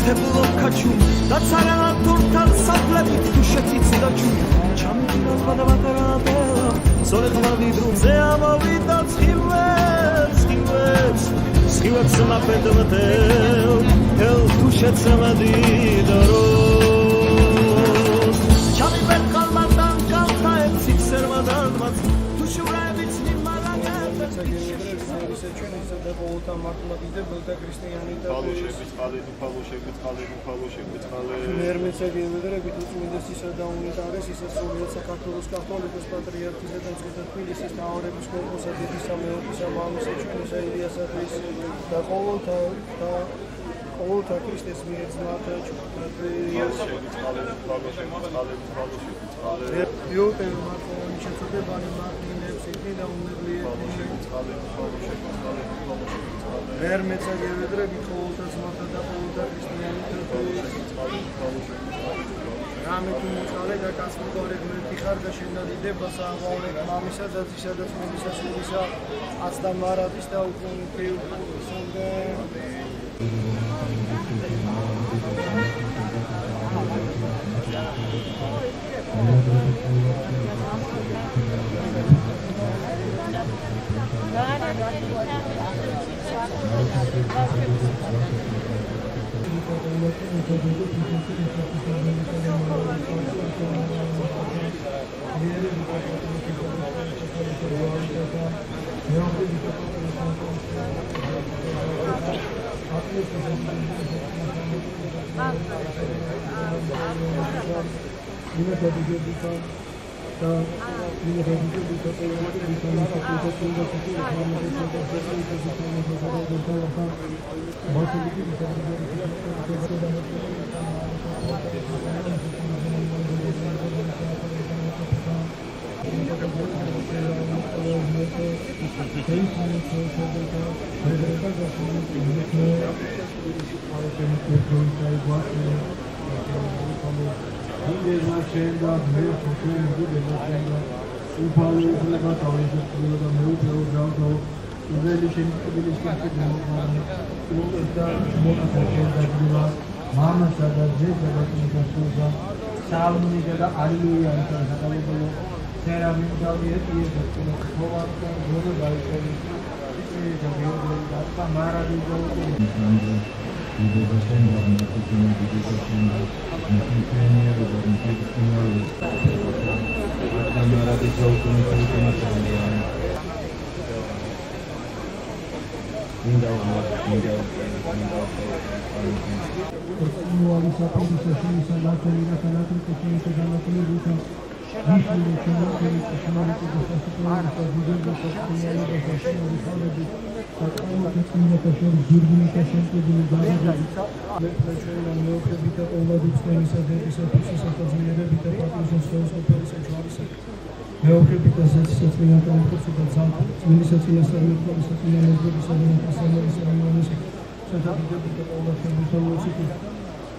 თებლო ქაჩუ და ცარანა თურთან საფლებით თუშეთის დაჩუ ჩამიდინა ბადაბაკარადე სოლე ხმადი დრუზე ამოვიდა სხივებს ნაფედმთელ ელ თუშეთს ამადიდარო ჩამიბერ ხალმადან კალთაებს იქსერმადან მათ თუშურებიც მიმარაგებს Volta matematika volta cristianità Mermeza gelmedere bütün üniversitesi de unitare size Sovyet Საქართველოს კათოლიკოს პატრიარქის და თბილისის მთავრობის კორპუსის დიდი სამამულო საჩუქრისა ილიასათვის და ყოველთა ქრისტეს მიერ ძმათა ჩუქრატიას იუტენ მარტონ შეწოდებანი მარტინებს იქნი და უნებლიეთ Mermeza gelmedere bütün ყოველთა ძმათა და ყოველთა ქრისტიანიტეტის Ramekun moçale da kasmogorevmenti xar da შენდიდება საღვავლეთ მამისა და ძისა და წმინდისა სულისა აცდამარადის და უკუნფიუსონდე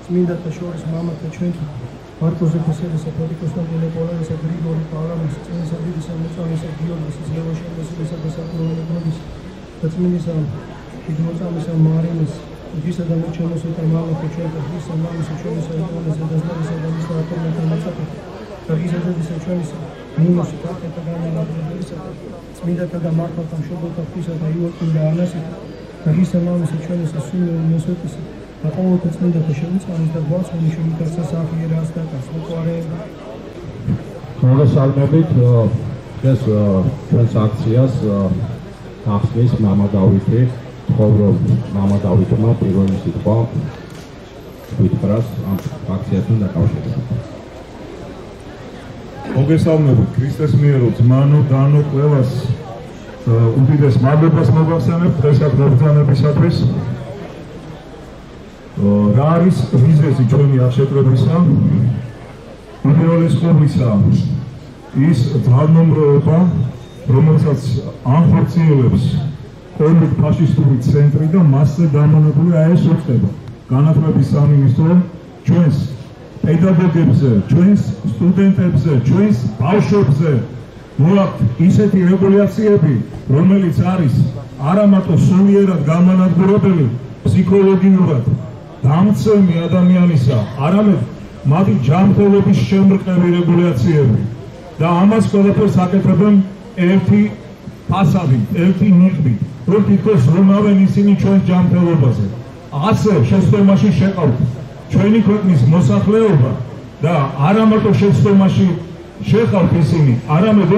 Mindata შორის მამათა ჩვენთან მარტოზე ქესელისა პოდიკოსტანტინე პოლარისა გრიგორი პავლავის წინისა დიდი სამოწამისა გიორგის ლევოშენდესისა და საკრონების და წმინისა დიდმოწამისა მარინის ღვთისა და მოჩემოსეთა მამათა ჩვენთან ღვთისა მამისა ჩვენისა იონესა და ზნარისა და მისა ატომეთა მაწაფა და ღვთისა დებისა ჩვენისა ნინოს კათეთა განმარტებისა წმინდათა და მართლთა მშობელთა ღვთისა და იოაკიმ და ანასისა და ღვთისა მამისა ჩვენისა სულიერ მოსვეტისა და ყოველთა წმინდათა შემოწმების და გვასვენის შემიგარსა საფიერას და გასმოყვარება. მოგესალმებით ეს ჩვენს აქციას ახსნის მამა დავითი, თხოვრო მამა დავითმა პირველი სიტყვა თვითფრას ამ აქციასთან დაკავშირებით. მოგესალმებით ქრისტეს მიერ ძმანო დანო ყველას უდიდეს მადლობას მოგახსენებ დღესაც მოგზაურობისათვის. რა არის მიზეზი ჩვენი აღშეკრებისა? უპირველეს ყოვლისა ის ძალმომროება, რომელსაც ანხორციელებს ყოველი ფაშისტური ცენტრი და მასზე დამონებული ეს უწყება. განათლების სამინისტრო ჩვენს პედაგოგებზე, ჩვენს სტუდენტებზე, ჩვენს ბავშვებზე მოაქვთ ისეთი რეგულაციები, რომელიც არის არამარტო სულიერად გამანადგურებელი, ფსიქოლოგიურად დამცემი ადამიანისა, არამედ მათი ჯანმრთელობის შემრყევი რეგულაციები და ამას ყველაფერს აკეთებენ ერთი ფასადით, ერთი ნიღბით, რომ თითქოს ზრუნავენ ისინი ჩვენს ჯანმრთელობაზე. ასე შეცდომაში შეყავთ ჩვენი ქვეყნის მოსახლეობა და არა მარტო შეცდომაში შეყავთ ისინი, არამედ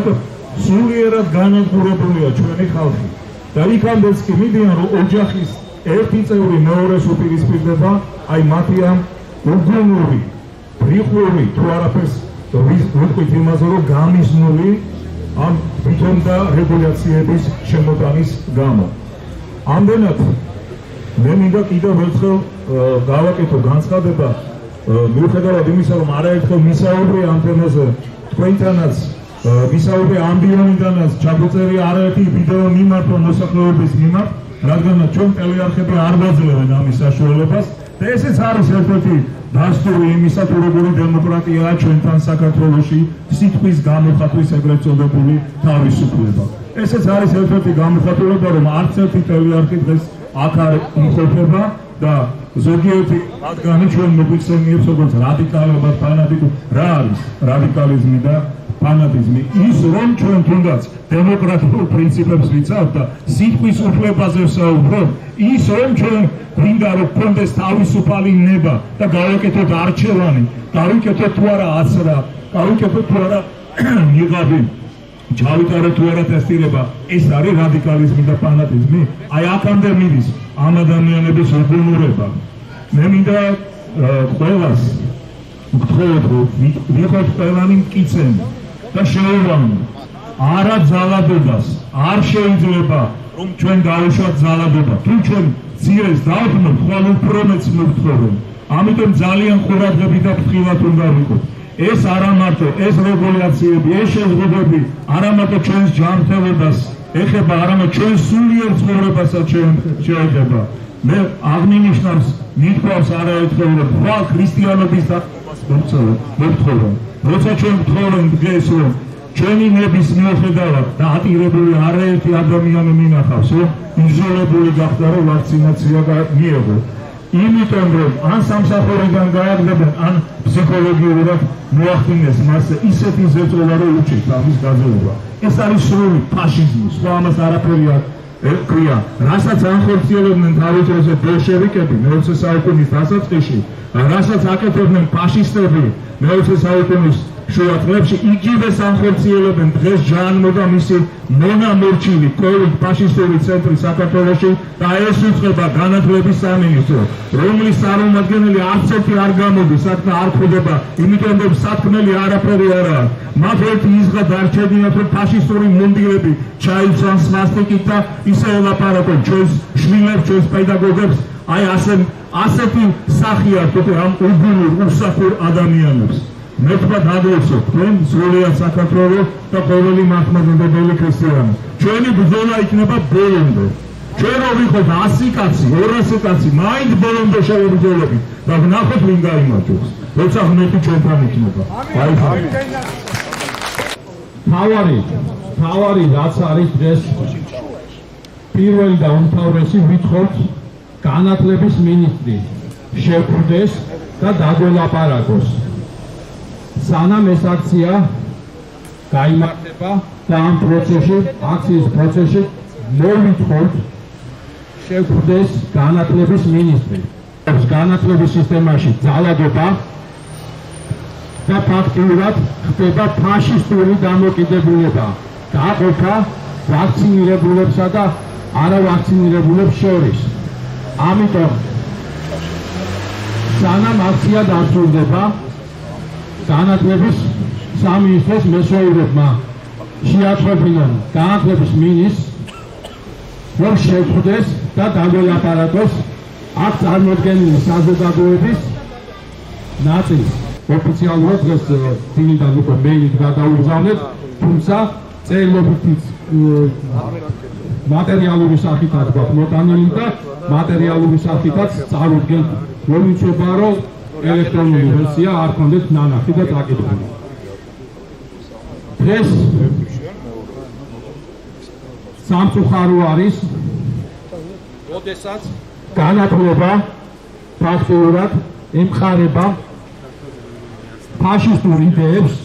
სულიერად განადგურებულია ჩვენი ხალხი. და იქამდეც კი მიდიან, რომ ოჯახის ერთი წევრი მეორეს უპირისპირდება, აი მათი ამ უგუნური, ბრიყვული თუ არაფერს ვიტყვით იმაზე, რომ გამიზნული ამ თვითონ და რეგულაციების შემოტანის გამო. ამდენად მე მინდა კიდევ ერთხელ გავაკეთო განცხადება, მიუხედავად იმისა, რომ არაერთხელ მისაუბრე ამ თემაზე თქვენთანაც, მისაუბრე ამბიონიდანაც, ჩაგვეწერია არაერთი ვიდეო მიმართვა მოსახლეობის მიმართ, რადგან ჩვენ ტელეარხები არ გვაძლევენ ამის საშუალებას და ესეც არის ერთ-ერთი დასტური იმისა, თუ როგორი დემოკრატიაა ჩვენთან საქართველოში სიტყვის გამოხატვის ეგრეთ წოდებული თავისუფლება. ესეც არის ერთ-ერთი გამოხატულება, რომ არც ერთი ტელეარხი დღეს აქ არ იმყოფება და ზოგიერთი მათგანი ჩვენ მოგვიხსენიებს როგორც რადიკალებად, ფანატიკურ. რა არის რადიკალიზმი და ფანატიზმი? ის რომ ჩვენ თუნდაც დემოკრატიულ პრინციპებს ვიცავთ და სიტყვის უფლებაზე ვსაუბრობ, ის რომ ჩვენ გვინდა რომ გქონდეს თავისუფალი ნება და გავაკეთოთ არჩევანი, გავიკეთოთ თუ არა აცრა, გავიკეთოთ თუ არა ნიღაბი, ჩავიტაროთ თუ არა ტესტირება, ეს არის რადიკალიზმი და ფანატიზმი? აი აქამდე მიდის ამ ადამიანების უგუნურება. მე მინდა ყველას ვგთხოვოთ, რომ ვიყოთ ყველანი მტკიცენი და შეუვამოთ. არა ძალადობას არ შეიძლება რომ ჩვენ დავუშვათ ძალადობა. თუ ჩვენ ძირეს დავხმობთ, ხვალ უფრო მეც მოვთხოვენ. ამიტომ ძალიან ყურადღებით და ფრთხილად უნდა ვიყოთ. ეს არა მარტო ეს რეგულაციები, ეს შეზღუდვები არა მარტო ჩვენს ჯანმრთელობას ეხება, არამედ ჩვენს სულიერ ცხოვრებასაც შეეხება. მე აღნიშნავს ნითქვავს არაერთხელ, რომ ხვალ ქრისტიანობის დახმობას მოვთხოვენ. როცა ჩვენ ვთხოვენ დღეს, რომ ჩვენი ნების მიუხედავად დაატირებული არაერთი ადამიანი მინახავს, რომ იზოლებული გახდა, რომ ვაქცინაცია მიიღო. იმიტომ რომ ან სამსახურიდან გააგდებენ, ან ფსიქოლოგიურად მოახდინეს მასზე ისეთი ზეწოლა, რომ უჭირთ ამის გაძლევა. ეს არის სრული ფაშიზმი, სხვა ამას არაფერი არ ქვია. რასაც ანხორციელებდნენ თავისუფლზე ბოლშევიკები მე-20 საუკუნის დასაწყისში, რასაც აკეთებდნენ ფაშისტები მე-20 საუკუნის შუა წლებში, იგივე ანხორციელებენ დღეს ჟანმო და მისი მონამორჩილი კოვიდ ფაშისტური ცენტრი საქართველოში და ეს უწყება განათლების სამინისტრო, რომლის წარმომადგენელი არც ერთი არ გამოდის, საქმე არ ხვდება, იმიტომ რომ საქმელი არაფერი არა. მათ ერთი იზღა დარჩენიათ, რომ ფაშისტური მუნდირები ჩაიცვან სვასტიკით და ისე ელაპარაკონ ჩვენს შვილებს, ჩვენს პედაგოგებს. აი ასეთი სახი აქვს ამ უგუნურ უსახურ ადამიანებს. მე თქვა დაგლოცოთ თქვენ სრულიად საქართველოს და ყოველი მართლმადიდებელი ქრისტიანი. ჩვენი ბრძოლა იქნება ბოლომდე. ჩვენ რო ვიყოთ 100 კაცი, 200 კაცი, მაინც ბოლომდე შევებრძოლებით და ვნახოთ ვინ გაიმარჯვებს. როცა ღმერთი ჩვენთან იქნება. თავარი რაც არის დღეს პირველი და უმთავრესი ვითხოვთ განათლების მინისტრი შეკვდეს და დაგველაპარაკოს. სანამ ეს აქცია გაიმართება და ამ პროცესში, აქციის პროცესში მოვითხოვთ შეკვდეს განათლების მინისტრი. განათლების სისტემაში ძალადობა და ფაქტიურად ხდება ფაშისტური დამოკიდებულება, დაყოფა ვაქცინირებულებსა და არავაქცინირებულებს შორის. ამიტომ სანამ აქცია დასრულდება, განათლების სამინისტროს მესვეურებმა შეატყობინონ განათლების მინისტრს, რომ შეხვდეს და დაგველაპარაკოს აქ წარმოდგენილი საზოგადოების ნაწილი. ოფიციალურად დღეს დილიდან უკვე მეილით გადაუგზავნეთ, თუმცა წერილობითი მატერიალური სახითაც გვაქვს მოტანილი და მატერიალური სახითაც წარუდგენთ, რომ იცოდება, რომ ელექტრონული ვერსია არ ქონდეთ ნანახი და წაკითხული. დღეს სამწუხარო არის, როდესაც განათლება ფაქტიურად ემყარება ფაშისტურ იდეებს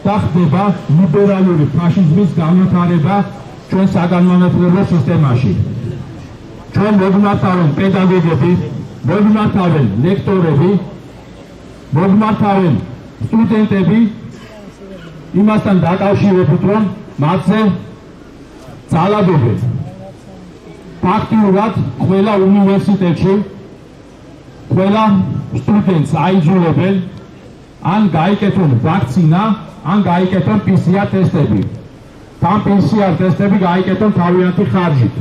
და ხდება ლიბერალური ფაშიზმის განვითარება ჩვენ საგანმანათლებლო სისტემაში. ჩვენ მოგმართავენ პედაგოგები, მოგმართავენ ლექტორები, მოგმართავენ სტუდენტები იმასთან დაკავშირებით, რომ მათზე ძალადობენ. ფაქტიურად ყველა უნივერსიტეტში ყველა სტუდენტს აიძულებენ ან გაიკეთონ ვაქცინა, ან გაიკეთონ PCR ტესტები. Თან PCR ტესტები გაიკეთონ თავიანთი ხარჯით.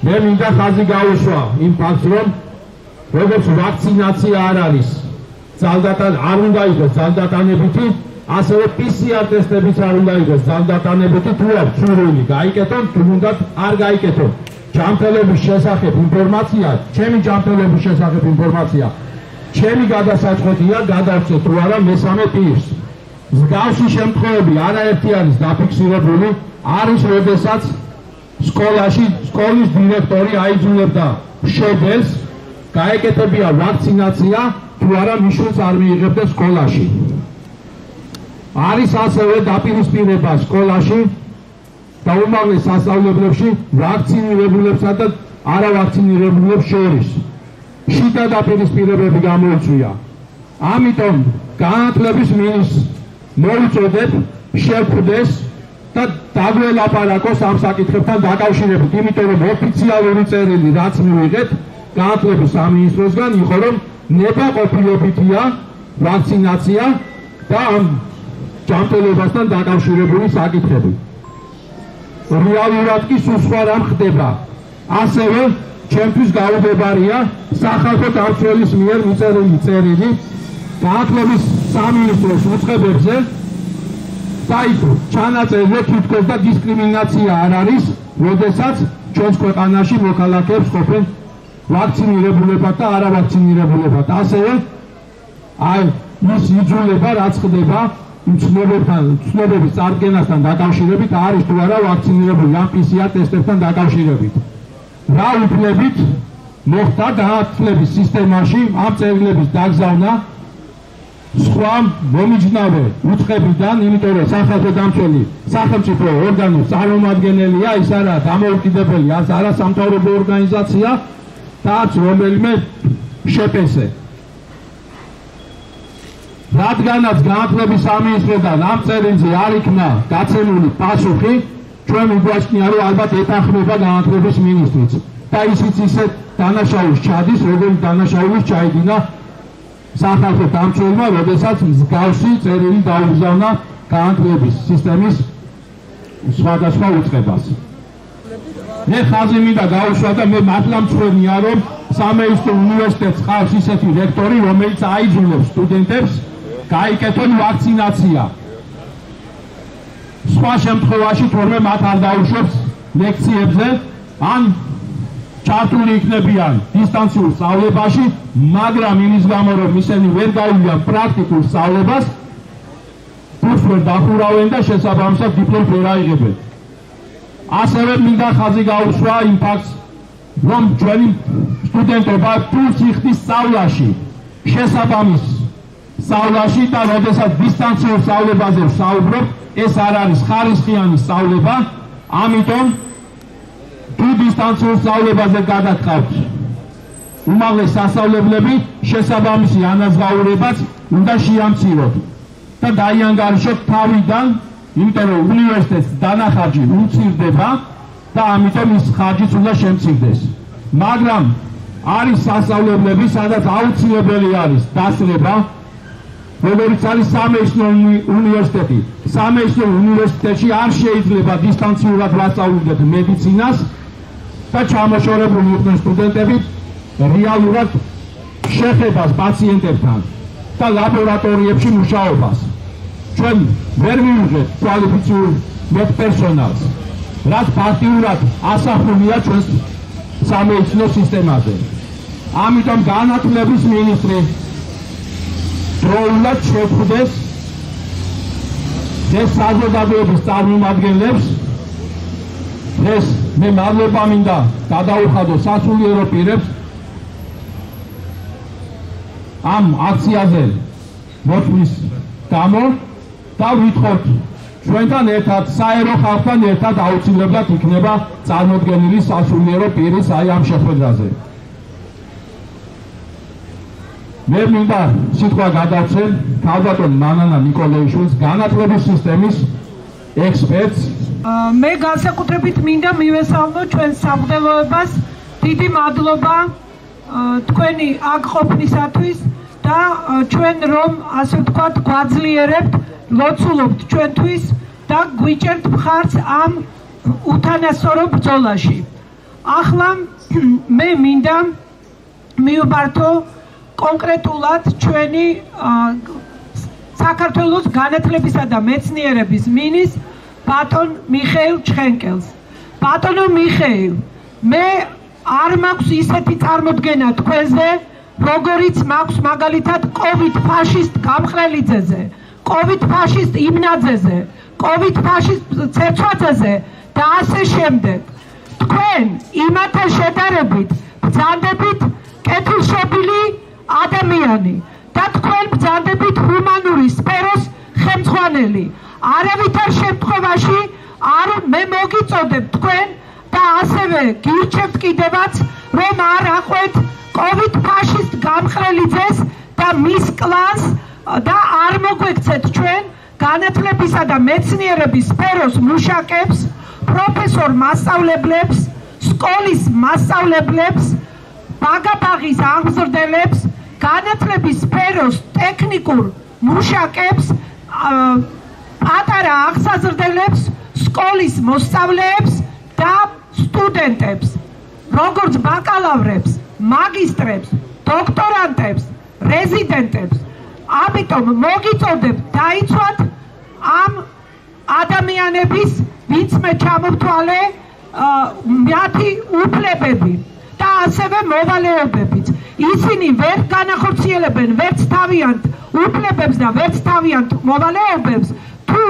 მე მინდა ხაზი გაუსვა იმ ფაქტს, რომ როგორც ვაქცინაცია არ არის ძალდატან არ უნდა იყოს ძალდატანებითი, ასევე PCR ტესტებიც არ უნდა იყოს ძალდატანებითი, თუ არ სურვილი გაიკეთონ, თუ უნდა არ გაიკეთონ. ჯანმრთელობის შესახებ ინფორმაცია, ჩემი ჯანმრთელობის შესახებ ინფორმაცია, ჩემი გადასაწყვეტია გადავწე თუ არა მესამე პირს. მსგავსი შემთხვევები არაერთი არის დაფიქსირებული, არის როდესაც სკოლაში სკოლის დირექტორი აიძულებდა მშობელს გაეკეთებია ვაქცინაცია, თუ არა მიშვილს არ მიიღებდა სკოლაში. არის ასევე დაპირისპირება სკოლაში და უმაღლეს სასწავლებლებში ვაქცინირებულებსა და არავაქცინირებულებს შორის. შიდა დაპირისპირებები გამოიწვია. ამიტომ განათლების მინისტრს მოუწოდებ შეხვდეს და დაგველაპარაკოს ამ საკითხებთან დაკავშირებით, იმიტომ რომ ოფიციალური წერილი რაც მივიღეთ განათლების სამინისტროსგან იყო, რომ ნებაყოფილობითია ვაქცინაცია და ამ ჯანმრთელობასთან დაკავშირებული საკითხები. რეალურად კი სულ სხვა რამ ხდება. ასევე ჩემთვის გაუგებარია სახალხო დამცველის მიერ მიწერილი წერილი განათლების სამინისტროს უწყებებზე და იქ ჩანაწერზე თითქოს და დისკრიმინაცია არ არის, როდესაც ჩვენს ქვეყანაში მოქალაქეებს ყოფენ ვაქცინირებულებად და არავაქცინირებულებად. ასევე ის იძულება რაც ხდება ცნობების წარდგენასთან დაკავშირებით არის თუ არა ვაქცინირებული ამ PCR ტესტებთან დაკავშირებით. რა უფლებით მოხდა განათლების სისტემაში ამ წერილების დაგზავნა სხვა მომიჯნავე უწყებიდან, იმიტომ რომ სახალხო დამცველი სახელმწიფო ორგანოს წარმომადგენელია, ის არაა დამოუკიდებელი, არა სამთავრობო ორგანიზაცია და არც რომელიმე შეპესე. რადგანაც განათლების სამინისტროდან ამ წერილზე არ იქნა გაცემული პასუხი, ჩვენ უგვაჩნია, რომ ალბათ ეთანხმება განათლების მინისტრიც და ისიც ისეთ დანაშაულს ჩადის, როგორც დანაშაულს ჩაიდინა სახალხო დამცველმა, როდესაც მსგავსი წერილი დაუგზავნა განათლების სისტემის სხვადასხვა უწყებას. მე ხაზი მინდა გაუსვა და მე მართლა მწვენია, რომ სამეისტრო უნივერსიტეტს ყავს ისეთი რექტორი, რომელიც აიძულებს სტუდენტებს გაიკეთონ ვაქცინაცია. სხვა შემთხვევაში თორმე მათ არ დაუშვებს ლექციებზე, ან ჩართული იქნებიან დისტანციურ სწავლებაში, მაგრამ იმის გამო, რომ ისინი ვერ გაივიან პრაქტიკულ სწავლებას, კურსს ვერ დახურავენ და შესაბამისად დიპლომს ვერ აიღებენ. ასევე მინდა ხაზი გაუსვა იმ ფაქტს, რომ ჩვენი სტუდენტობა ფულს იხდის სწავლაში, შესაბამის სწავლაში და როდესაც დისტანციურ სწავლებაზე ვსაუბრობ, ეს არ არის ხარისხიანი სწავლება, ამიტომ თუ დისტანციურ სწავლებაზე გადაგყავთ უმაღლეს სასწავლებლები, შესაბამისი ანაზღაურებაც უნდა შეამციროთ და დაიანგარიშოთ თავიდან, იმიტომ რომ უნივერსიტეტს დანახარჯი უმცირდება და ამიტომ ის ხარჯიც უნდა შემცირდეს. მაგრამ არის სასწავლებლები, სადაც აუცილებელი არის დასწრება, როგორც არის სამეცნიერო უნივერსიტეტი. სამეცნიერო უნივერსიტეტში არ შეიძლება დისტანციურად ვასწავლოთ მედიცინას და ჩამოშორებული იყვნენ სტუდენტები რეალურად შეხებას პაციენტებთან და ლაბორატორიებში მუშაობას. ჩვენ ვერ მივიღებთ კვალიფიციურ მედპერსონალს, რაც ფაქტიურად ასახულია ჩვენს სამეცნიერო სისტემაზე. ამიტომ განათლების მინისტრი დროულად შეხვდეს ეს საზოგადოების წარმომადგენლებს. ეს მე მადლობა მინდა გადაუხადო სასულიერო პირებს ამ აქციაზე მოწვის გამო და ვითხოვთ ჩვენთან ერთად საერო ხალხთან ერთად აუცილებლად იქნება წარმოდგენილი სასულიერო პირის აი ამ შეხვედრაზე. მე მინდა სიტყვა გადავცე ქალბატონ მანანა ნიკოლეიშვილს, განათლების სისტემის ექსპერტს. მე განსაკუთრებით მინდა მივესალმო ჩვენ სამღვდელოებას, დიდი მადლობა თქვენი აქ ყოფნისათვის და ჩვენ რომ ასე ვთქვათ გვაძლიერებთ, ლოცულობთ ჩვენთვის და გვიჭერთ მხარს ამ უთანასწორო ბრძოლაში. ახლა მე მინდა მივბართო კონკრეტულად ჩვენი საქართველოს განათლებისა და მეცნიერების მინის ბატონ მიხეილ ჩხენკელს. ბატონო მიხეილ, მე არ მაქვს ისეთი წარმოდგენა თქვენზე, როგორიც მაქვს მაგალითად კოვიდ ფაშისტ გამხრელიძეზე, კოვიდ ფაშისტ იმნაძეზე, კოვიდ ფაშისტ ცერცვაძეზე და ასე შემდეგ. თქვენ იმათან შედარებით ბრძანდებით კეთილშობილი ადამიანი და თქვენ ბრძანდებით ჰუმანური სფეროს ხელმძღვანელი. არავითარ შემთხვევაში არ მე მოგიწოდებ თქვენ და ასევე გირჩევთ კიდევაც, რომ არ აყვეთ კოვიდ ფაშისტ გამხრელიძეს და მის კლანს და არ მოგვექცეთ ჩვენ განათლებისა და მეცნიერების სფეროს მუშაკებს, პროფესორ მასწავლებლებს, სკოლის მასწავლებლებს, ბაგაბაღის აღმზრდელებს, განათლების სფეროს ტექნიკურ მუშაკებს, პატარა აღსაზრდელებს, სკოლის მოსწავლეებს და სტუდენტებს, როგორც ბაკალავრებს, მაგისტრებს, დოქტორანტებს, რეზიდენტებს. ამიტომ მოგიწოდებთ დაიცვათ ამ ადამიანების, ვინც მე ჩამოვთვალე მათი უფლებები და ასევე მოვალეობებიც. ისინი ვერ განახორციელებენ ვერც თავიანთ უფლებებს და ვერც თავიანთ მოვალეობებს, თუ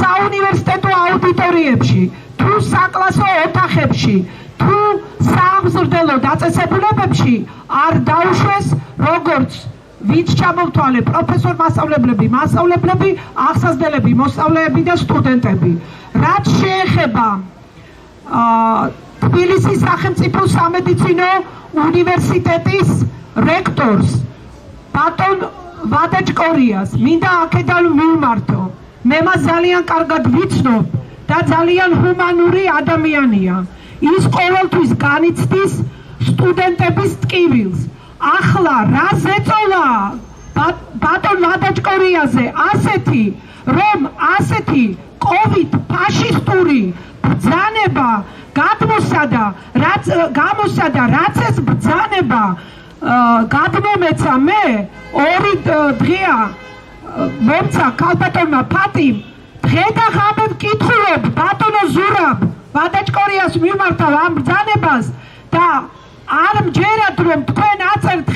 საუნივერსიტეტო აუდიტორიებში, თუ საკლასო ოთახებში, თუ საამზრდელო დაწესებულებებში არ დაუშვეს როგორც ვინც ჩამოვთვალე პროფესორ მასწავლებლები, მასწავლებლები, აღსაზრდელები, მოსწავლეები და სტუდენტები. რაც შეეხება თბილისის სახელმწიფო სამედიცინო უნივერსიტეტის რექტორს ბატონ ვადაჭკორიას, მინდა აქედან მივმართო. მე მას ძალიან კარგად ვიცნობ და ძალიან ჰუმანური ადამიანია. ის ყოველთვის განიცდის სტუდენტების ტკივილს. ახლა რა ზეწოლა ბატონ ვადაჭკორიაზე ასეთი, რომ ასეთი კოვიდ ფაშისტური ბრძანება გამოსადა, რაც ეს ბრძანება გადმომეცა მე, 2 დღეა მომცა ქალბატონმა ფატიმ, დღე და ღამე ვკითხულობ ბატონო ზურაბ ვადაჭკორიას მიმართავ ამ ბრძანებას და არ მჯერათ რომ თქვენ აწერთ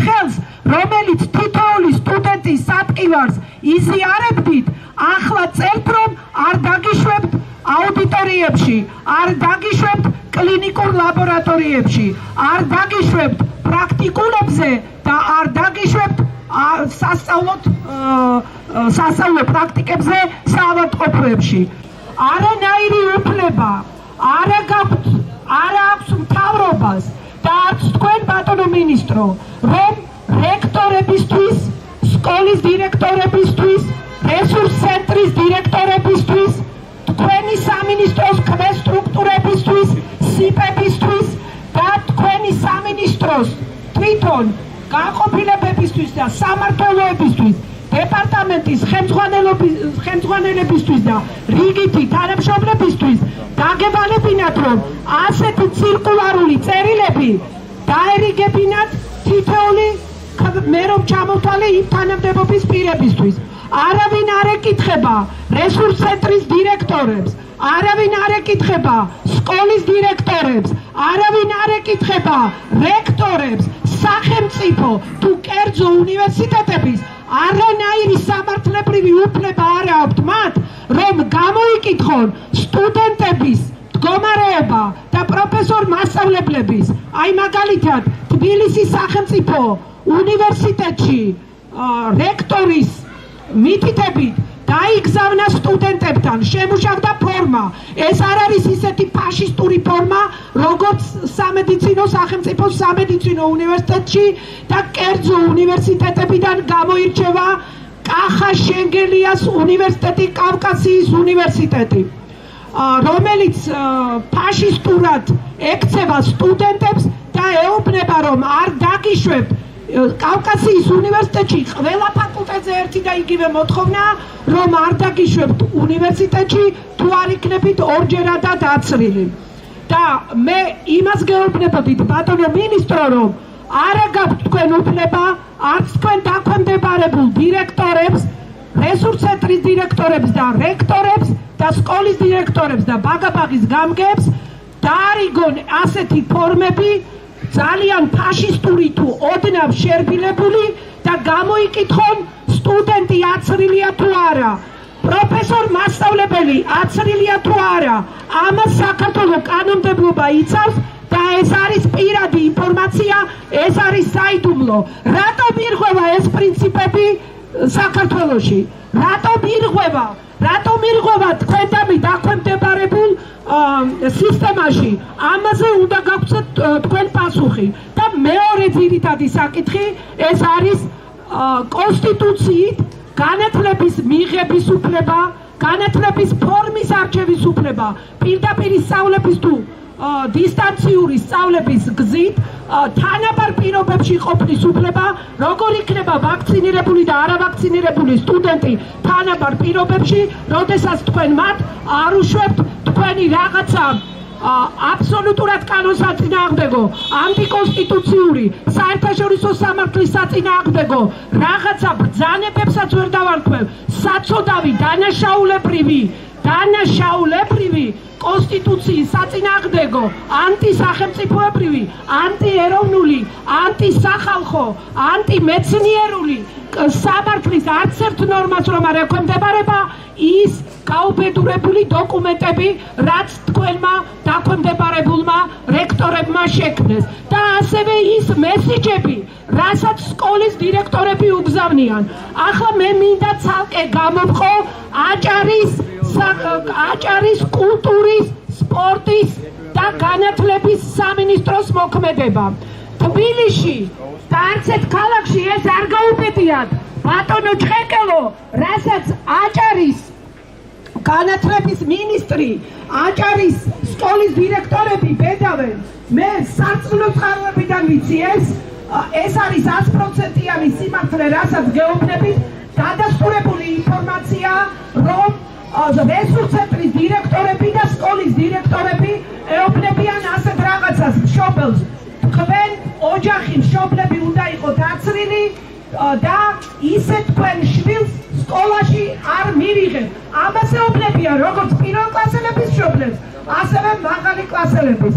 ხელს, რომელიც თითოეული სტუდენტის სატკივარს იზიარებდით, ახლა წერთ რომ არ დაგიშვებთ აუდიტორიებში, არ დაგიშვებთ კლინიკურ ლაბორატორიებში, არ დაგიშვებთ პრაქტიკულებზე და არ დაგიშვებთ სასწავლო პრაქტიკებზე საავადმყოფოებში. არანაირი უფლება არ აქვს მთავრობას და არც თქვენ ბატონო მინისტრო, რომ რექტორებისთვის, სკოლის დირექტორებისთვის, რესურს ცენტრის დირექტორებისთვის, თქვენი სამინისტროს კვესტრუქტურებისთვის, სიპებისთვის და თქვენი სამინისტროს თვითონ განყოფილებებისთვის და სამმართველოებისთვის, დეპარტამენტის ხელმძღვანელებისთვის და რიგითი თანამშრომლებისთვის დაგევალებინათ, რომ ასეთი ცირკულარული წერილები დაერიგებინათ თითოეული მე რომ ჩამოვთვალე იმ თანამდებობის პირებისთვის. არავინ არ ეკითხება რესურს ცენტრის დირექტორებს, არავინ არ ეკითხება სკოლის დირექტორებს, არავინ არ ეკითხება რექტორებს, სახელმწიფო თუ კერძო უნივერსიტეტების არანაირი სამართლებრივი უფლება არ აქვთ მათ, რომ გამოიკითხონ სტუდენტების მდგომარეობა და პროფესორ მასწავლებლების, აი მაგალითად თბილისის სახელმწიფო უნივერსიტეტში რექტორის მითითებით დაიგზავნა სტუდენტებთან, შემუშავდა ფორმა. ეს არ არის ისეთი ფაშისტური ფორმა, როგორც სამედიცინო სახელმწიფო სამედიცინო უნივერსიტეტში და კერძო უნივერსიტეტებიდან გამოირჩევა კახა შენგელიას უნივერსიტეტი, კავკასიის უნივერსიტეტი, რომელიც ფაშისტურად ექცევა სტუდენტებს და ეუბნება, რომ არ დაგიშვებთ კავკასიის უნივერსიტეტში ყველა ფაკულტეტზე ერთი და იგივე მოთხოვნაა, რომ არ დაგიშვებთ უნივერსიტეტში თუ არ იქნებით ორჯერადად დაცრილი. და მე იმას გეუბნებოდით, ბატონო მინისტრო, რომ არა გაქვთ თქვენ უფლება, არც თქვენ დაქვემდებარებულ დირექტორებს, რესურს ცენტრის დირექტორებს და რექტორებს და სკოლის დირექტორებს და ბაგაბაღის გამგეებს დაარიგონ ასეთი ფორმები, ძალიან ფაშისტური თუ ოდნავ შერბილებული და გამოიკითხონ სტუდენტი აცრილია თუ არა, პროფესორ მასწავლებელი აცრილია თუ არა. ამას საქართველოს კანონმდებლობა იცავს და ეს არის პირადი ინფორმაცია, ეს არის საიდუმლო. რატომ ირღვევა ეს პრინციპები საქართველოში? რატომ ირღვევა? რატომ ირღვევა თქვენდამი დაქვემდებარებულ სისტემაში? ამაზე უნდა გაგვცეთ თქვენ პასუხი. და მეორე ძირითადი საკითხი, ეს არის კონსტიტუციით განათლების მიღების უფლება, განათლების ფორმის არჩევის უფლება, პირდაპირ სწავლების თუ დისტანციური სწავლების გზით თანაბარ პირობებში ყოფნის უფლება, როგორ იქნება ვაქცინირებული და არავაქცინირებული სტუდენტი თანაბარ პირობებში, როდესაც თქვენ მათ არ უშვებთ თქვენი რაღაცა აბსოლუტურად კანონსაწინააღმდეგო, ანტიკონსტიტუციური, საერთაშორისო სამართლის საწინააღმდეგო რაღაცა ბრძანებებსაც ვერ დავარქვევ, საცოდავი დანაშაულებრივი კონსტიტუციის საწინააღმდეგო, ანტისახელმწიფოებრივი, ანტიეროვნული, ანტისახალხო, ანტიმეცნიერული სამართლის არც ერთ ნორმას რომ არ ექვემდებარება ის გაუბედურებული დოკუმენტები, რაც თქვენმა დაქვემდებარებულმა რექტორებმა შექმნეს და ასევე ის მესიჯები, რასაც სკოლის დირექტორები უგზავნიან. ახლა მე მინდა ცალკე გამოვყო აჭარის კულტურის, სპორტის და განათლების სამინისტროს მოქმედება. თბილისში და არც ერთ ქალაქში ეს არ გაუბედიათ. ბატონო ჩხეკელო, რასაც აჭარის განათლების მინისტრი, აჭარის სკოლის დირექტორები ბედავენ, მე სარწმუნო წყაროებიდან ვიცი ეს არის 100%-იანი სიმართლე, რასაც გეუბნებით, დადასტურებული ინფორმაცია, რომ რესურს ცენტრის დირექტორები და სკოლის დირექტორები ეუბნებიან ასეთ რაღაცას მშობელს. თქვენ ოჯახი მშობლები უნდა იყოთ აცრილი და ისე თქვენ შვილს სკოლაში არ მივიღებთ. ამას ეუბნებიან როგორც პირველკლასელების მშობლებს, ასევე მაღალი კლასელების.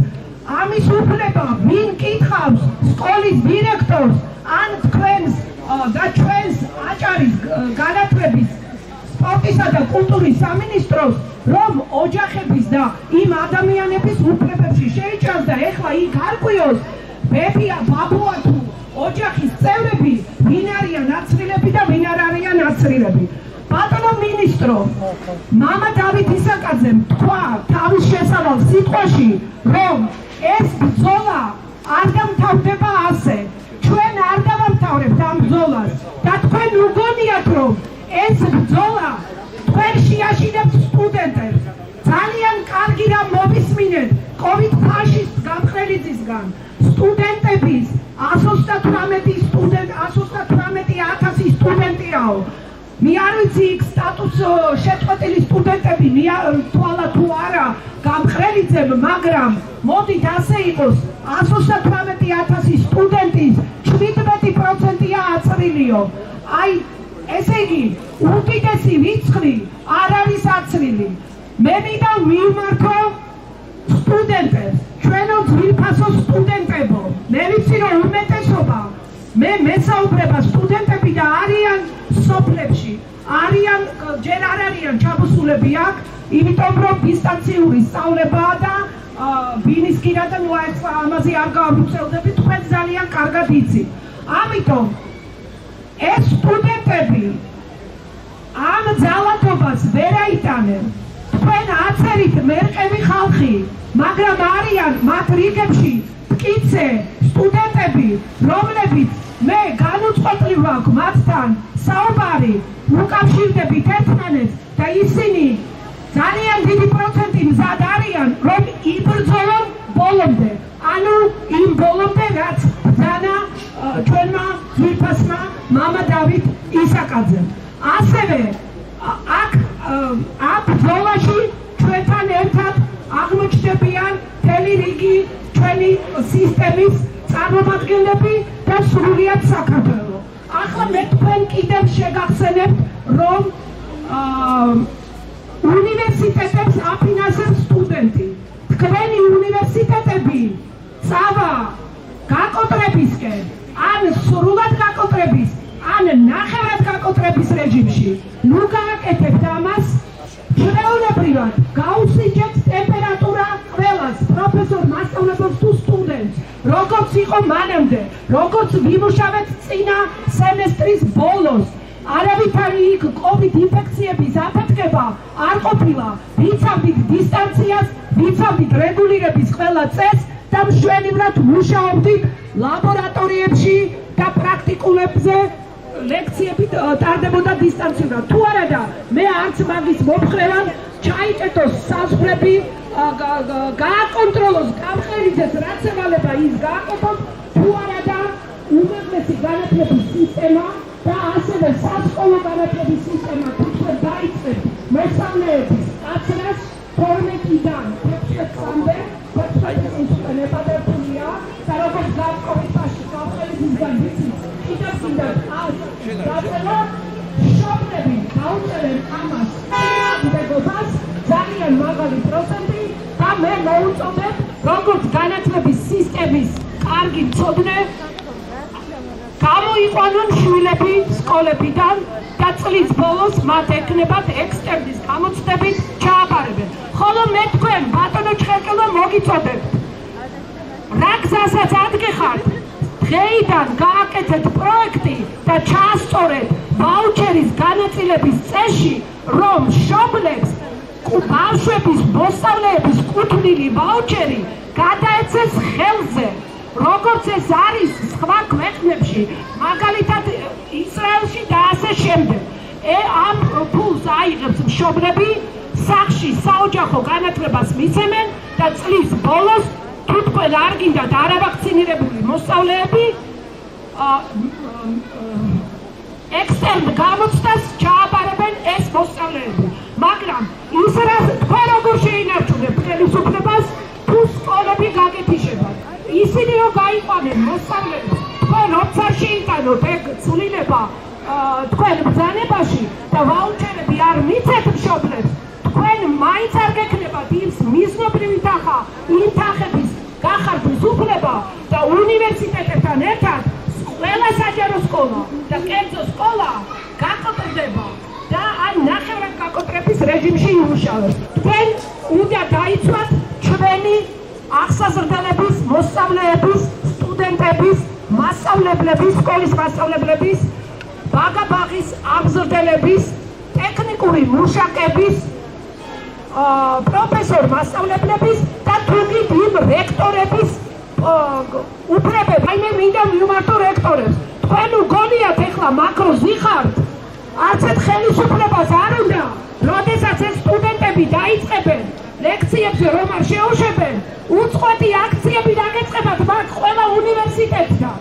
ამის უფლება ვინ კითხავს სკოლის დირექტორს ან თქვენს და ჩვენს აჭარის განათლების, სპორტისა და კულტურის სამინისტროს, რომ ოჯახების და იმ ადამიანების უფლებებში შეიჭრას და ეხლა იქ არ ყვიოს ბებია, ბაბუა თუ ოჯახის წევრები, ვინ არიან აცრილები და ვინ არ არიან აცრილები. ბატონო მინისტრო, მამა დავით ისაკაძემ თქვა თავის შესავალ სიტყვაში, რომ ეს ბრძოლა არ დამთავრდება ასე. ჩვენ არ დავამთავრებთ ამ ბრძოლას და თქვენ უგონიათ, რომ ეს ბრძოლა თქვენ შეაშინებთ სტუდენტებს. ძალიან კარგი რამ მოვისმინეთ COVID ფაშისტ გამხრელიძისგან. სტუდენტების 118,000 სტუდენტიაო. მე არ ვიცი იქ სტატუს შეწყვეტილი სტუდენტები თვალა თუ არა გამხრელიძემ, მაგრამ მოდით ასე იყოს, 118,000 სტუდენტის 17%-ია აცრილიო. აი ესე იგი, უდიდესი რიცხვი არ არის აცრილი. მე მინდა ვიმართო სტუდენტებს, ჩვენო ძვირფასო სტუდენტებო. მე ვიცი რომ უმეტესობა მე მესაუბრება სტუდენტები და არიან სოფლებში, არიან ჯერ არ არიან ჩამოსულები აქ, იმიტომ რომ დისტანციური სწავლებაა და ბინისკირა და ამაზე არ გავაბუცელდები, თქვენ ძალიან კარგად იცით. ამიტომ ეს სტუდენტები ამ ძალადობას ვერ აიტანენ. თქვენ აწერით მერყევი ხალხი, მაგრამ არიან მათ რიგებში მტკიცე სტუდენტები, რომლებიც მე განუწყვეტლივ ვაქვს მათთან საუბარი, უკავშირდებით ერთმანეთს და ისინი ძალიან დიდი პროცენტი მზად არიან, რომ იბრძოლონ ბოლომდე. ანუ იმ ბოლომდე, რაც ბრძანა ჩვენმა ძვირფასმა მამა დავით ისაკაძემ. ასევე აქ ბრძოლაში ჩვენთან ერთად აღმოჩნდებიან მთელი რიგი ჩვენი სისტემის წარმომადგენლები და სრულიად საქართველო. ახლა მე თქვენ კიდევ შეგახსენებთ, რომ უნივერსიტეტებს აფინანსებს სტუდენტი. თქვენი უნივერსიტეტები წავა გაკოტრებისკენ, ან სრულად გაკოტრების, ან ნახევრად გაკოტრების რეჟიმში. ნუ გააკეთებთ ამას, ჩვეულებრივად გაუსიჯეთ ტემპერატურა ყველას, პროფესორ მასწავლებლებს თუ სტუდენტს, როგორც იყო მანამდე, როგორც ვიმუშავეთ წინა სემესტრის ბოლოს. არავითარი იქ COVID ინფექციების აფეთქება არ ყოფილა. ვიცავდით დისტანციას, ვიცავდით რეგულირების ყველა წესს და მშვენივრად მუშაობდით ლაბორატორიებში და პრაქტიკულებზე. ლექციები ტარდებოდა დისტანციურად. თუ არა და მე არც მაგის მომხრევად ჩაიჭეთოს საზღვრები, გააკონტროლოს, გამყერიძეს რაც ევალება ის გააკეთოს, თუ არა და უმაღლესი განათლების სისტემა და ასევე სასკოლო განათლების სისტემა თვითონ დაიწყებს მესამეების აცრას 12-დან 16-მდე, 16 წუთი ნებადართულია და როგორც გავკოვებაში გამყერიძისგან ვიცით, კიდევ წინდა დაწერა შობლები გაუწევენ ამას მეგობას ძალიან მაღალი პროცენტი და მე მოუწოდებ როგორც განათლების სისტემის კარგი მცოდნე გამოიყვანონ შვილები სკოლებიდან და წლის ბოლოს მათ ეკნებათ ექსტერნის გამოცდებით ჩააბარებენ. ხოლო მე თქვენ ბატონო ჩხერკელო მოგიწოდებთ რა გზასაც ადგეხართ, დღეიდან გააკეთეთ პროექტი და ჩაასწორეთ ვაუჩერის განაწილების წესში, რომ მშობლებს ბავშვების მოსწავლეების კუთვნილი ვაუჩერი გადაეცეს ხელზე, როგორც ეს არის სხვა ქვეყნებში, მაგალითად ისრაელში და ასე შემდეგ. ამ ფულს აიღებს მშობლები, სახლში საოჯახო განათლებას მისცემენ და წლის ბოლოს თუ თქვენ არ გინდათ არავაქცინირებული მოსწავლეები ექსტერნ გამოცდას ჩააბარებენ ეს მოსწავლეები. მაგრამ ის რაც თქვენ როგორ შეინარჩუნებთ ხელისუფლებას, თუ სკოლები გაგეთიშებათ, ისინი რომ გაიყვანენ მოსწავლეებს, თქვენ როცა შეიტანოთ ეგ ცვლილება თქვენ ბრძანებაში და ვაუჩერები არ მიცეთ მშობლებს, თქვენ მაინც არ გექნებათ ის მიზნობრივი თანხა, იმ თანხების გახარდვის უფლება და უნივერსიტეტებთან ერთად ყველა საჯარო სკოლა და კერძო სკოლა გაკოტრდება და ან ნახევრად გაკოტრების რეჟიმში იმუშავებს. თქვენ უნდა დაიცვათ ჩვენი აღსაზრდელების, მოსწავლეების, სტუდენტების, მასწავლებლების, სკოლის მასწავლებლების, ბაგაბაღის ამზრდელების, ტექნიკური მუშაკების, პროფესორ მასწავლებლების და თუნდაც იმ რექტორების უფლებები. აი მე მინდა მივმართო რექტორებს. თქვენ უგონიათ ეხლა მაკროზი ხართ? არცეთ ხელისუფლებას არ უნდა, როდესაც ეს სტუდენტები დაიწყებენ ლექციებზე რომ არ შეუშვებენ, უწყვეტი აქციები დაგეწყებათ მაგ ყველა უნივერსიტეტთან